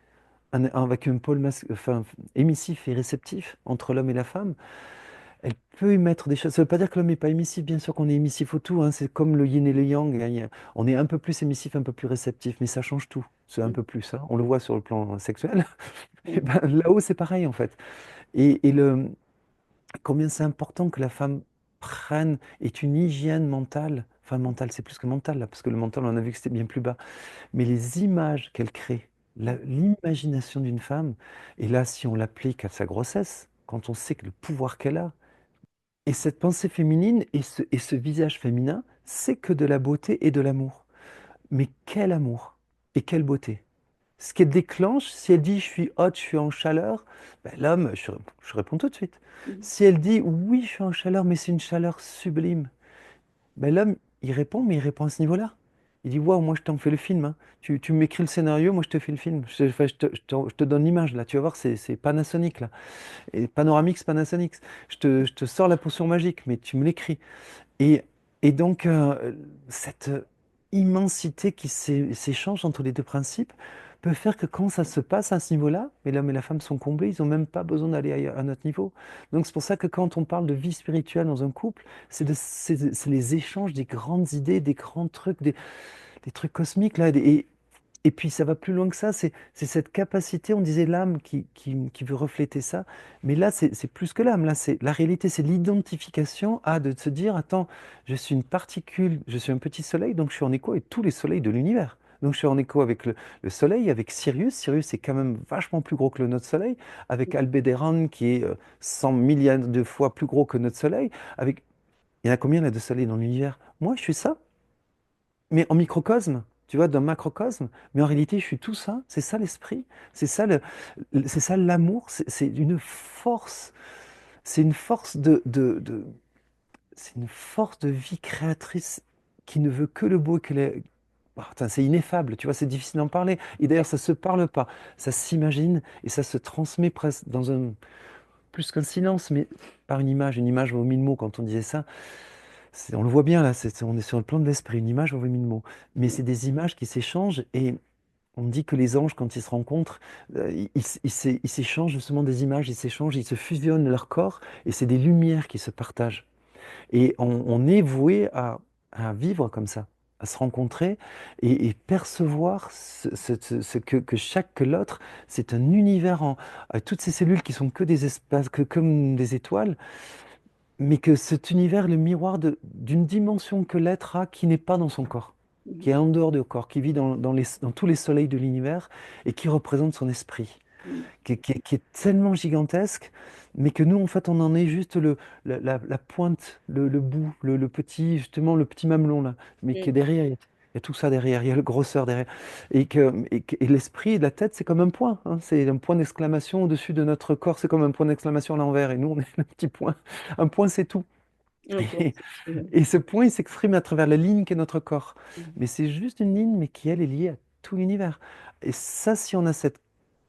avec un pôle enfin, émissif et réceptif entre l'homme et la femme. Elle peut émettre des choses. Ça ne veut pas dire que l'homme n'est pas émissif, bien sûr qu'on est émissif au tout, hein. C'est comme le yin et le yang, hein. On est un peu plus émissif, un peu plus réceptif, mais ça change tout. C'est un Mhm. peu plus, hein. On le voit sur le plan sexuel. Et Ouais. ben, là-haut, c'est pareil en fait. Et combien c'est important que la femme prenne, est une hygiène mentale. Enfin, mentale, c'est plus que mental, là, parce que le mental, on a vu que c'était bien plus bas. Mais les images qu'elle crée, l'imagination d'une femme, et là, si on l'applique à sa grossesse, quand on sait que le pouvoir qu'elle a, et cette pensée féminine et ce visage féminin, c'est que de la beauté et de l'amour. Mais quel amour et quelle beauté. Ce qu'elle déclenche, si elle dit je suis hot, je suis en chaleur, ben, l'homme, je réponds tout de suite. Mhm. Si elle dit oui, je suis en chaleur, mais c'est une chaleur sublime, ben, l'homme, il répond, mais il répond à ce niveau-là. Il dit waouh, moi je t'en fais le film, hein. Tu m'écris le scénario, moi je te fais le film. Enfin, je te donne l'image là, tu vas voir, c'est Panasonic là. Et Panoramix, Panasonic. Je te sors la potion magique, mais tu me l'écris. Et, et donc, cette immensité qui s'échange entre les deux principes peut faire que quand ça se passe à ce niveau-là, mais l'homme et la femme sont comblés, ils n'ont même pas besoin d'aller à notre niveau. Donc c'est pour ça que quand on parle de vie spirituelle dans un couple, c'est les échanges des grandes idées, des grands trucs, des trucs cosmiques là. Et puis ça va plus loin que ça, c'est cette capacité, on disait l'âme qui veut refléter ça, mais là c'est plus que l'âme, là c'est la réalité, c'est l'identification à de se dire, attends, je suis une particule, je suis un petit soleil, donc je suis en écho avec tous les soleils de l'univers. Donc je suis en écho avec le soleil, avec Sirius, Sirius est quand même vachement plus gros que notre soleil, avec Albédéran qui est 100 milliards de fois plus gros que notre soleil, avec Il y en a combien là de soleils dans l'univers? Moi, je suis ça, mais en microcosme, tu vois, dans macrocosme. Mais en réalité, je suis tout ça. C'est ça l'esprit. C'est ça c'est ça l'amour. C'est une force. C'est une force c'est une force de vie créatrice qui ne veut que le beau et que les... Ah, putain, c'est ineffable, tu vois, c'est difficile d'en parler. Et d'ailleurs, ça se parle pas, ça s'imagine et ça se transmet presque dans un plus qu'un silence, mais par une image. Une image vaut mille mots quand on disait ça. On le voit bien là, on est sur le plan de l'esprit. Une image vaut mille mots. Mais c'est des images qui s'échangent et on dit que les anges, quand ils se rencontrent, ils s'échangent justement des images, ils s'échangent, ils se fusionnent leur corps et c'est des lumières qui se partagent. Et on est voué à vivre comme ça, à se rencontrer et percevoir que chaque, que l'autre, c'est un univers avec toutes ces cellules qui sont que des espaces, que comme des étoiles, mais que cet univers est le miroir d'une dimension que l'être a qui n'est pas dans son corps, qui Mhm. est en dehors du corps, qui vit dans tous les soleils de l'univers et qui représente son esprit Mhm. qui est tellement gigantesque, mais que nous, en fait, on en est juste la pointe, le bout, le petit, justement, le petit mamelon, là, mais que derrière, il y a tout ça derrière, il y a le grosseur derrière. Et l'esprit et la tête, c'est comme un point, hein, c'est un point d'exclamation au-dessus de notre corps, c'est comme un point d'exclamation à l'envers, et nous, on est le petit point. Un point, c'est tout. Un point. Et, et ce point, il s'exprime à travers la ligne qu'est notre corps. Mhm. Mais c'est juste une ligne, mais qui, elle, est liée à tout l'univers. Et ça, si on a cette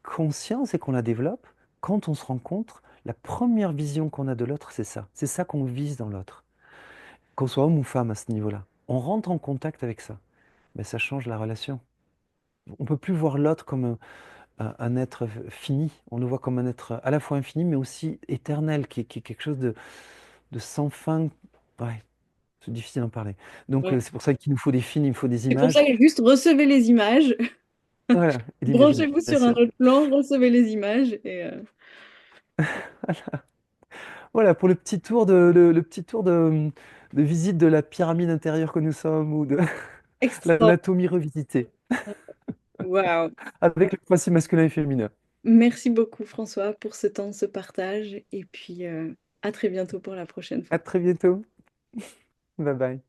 conscience et qu'on la développe, quand on se rencontre, la première vision qu'on a de l'autre, c'est ça. C'est ça qu'on vise dans l'autre. Qu'on soit homme ou femme à ce niveau-là. On rentre en contact avec ça. Mais ça change la relation. On ne peut plus voir l'autre comme un être fini. On le voit comme un être à la fois infini, mais aussi éternel, qui est quelque chose de sans fin. Ouais, c'est difficile d'en parler. Donc, Ouais. c'est pour ça qu'il nous faut des films, il nous faut des C'est pour ça images. que juste recevez les images, Voilà, et branchez-vous sur un l'imagination. autre plan, recevez les images et Voilà, pour le petit tour le petit tour de visite de la pyramide intérieure que nous sommes ou de extra. l'anatomie revisitée Waouh. avec le principe masculin et féminin. Merci beaucoup François pour ce temps, ce partage et puis à très bientôt pour la prochaine À fois. très bientôt. Bye bye.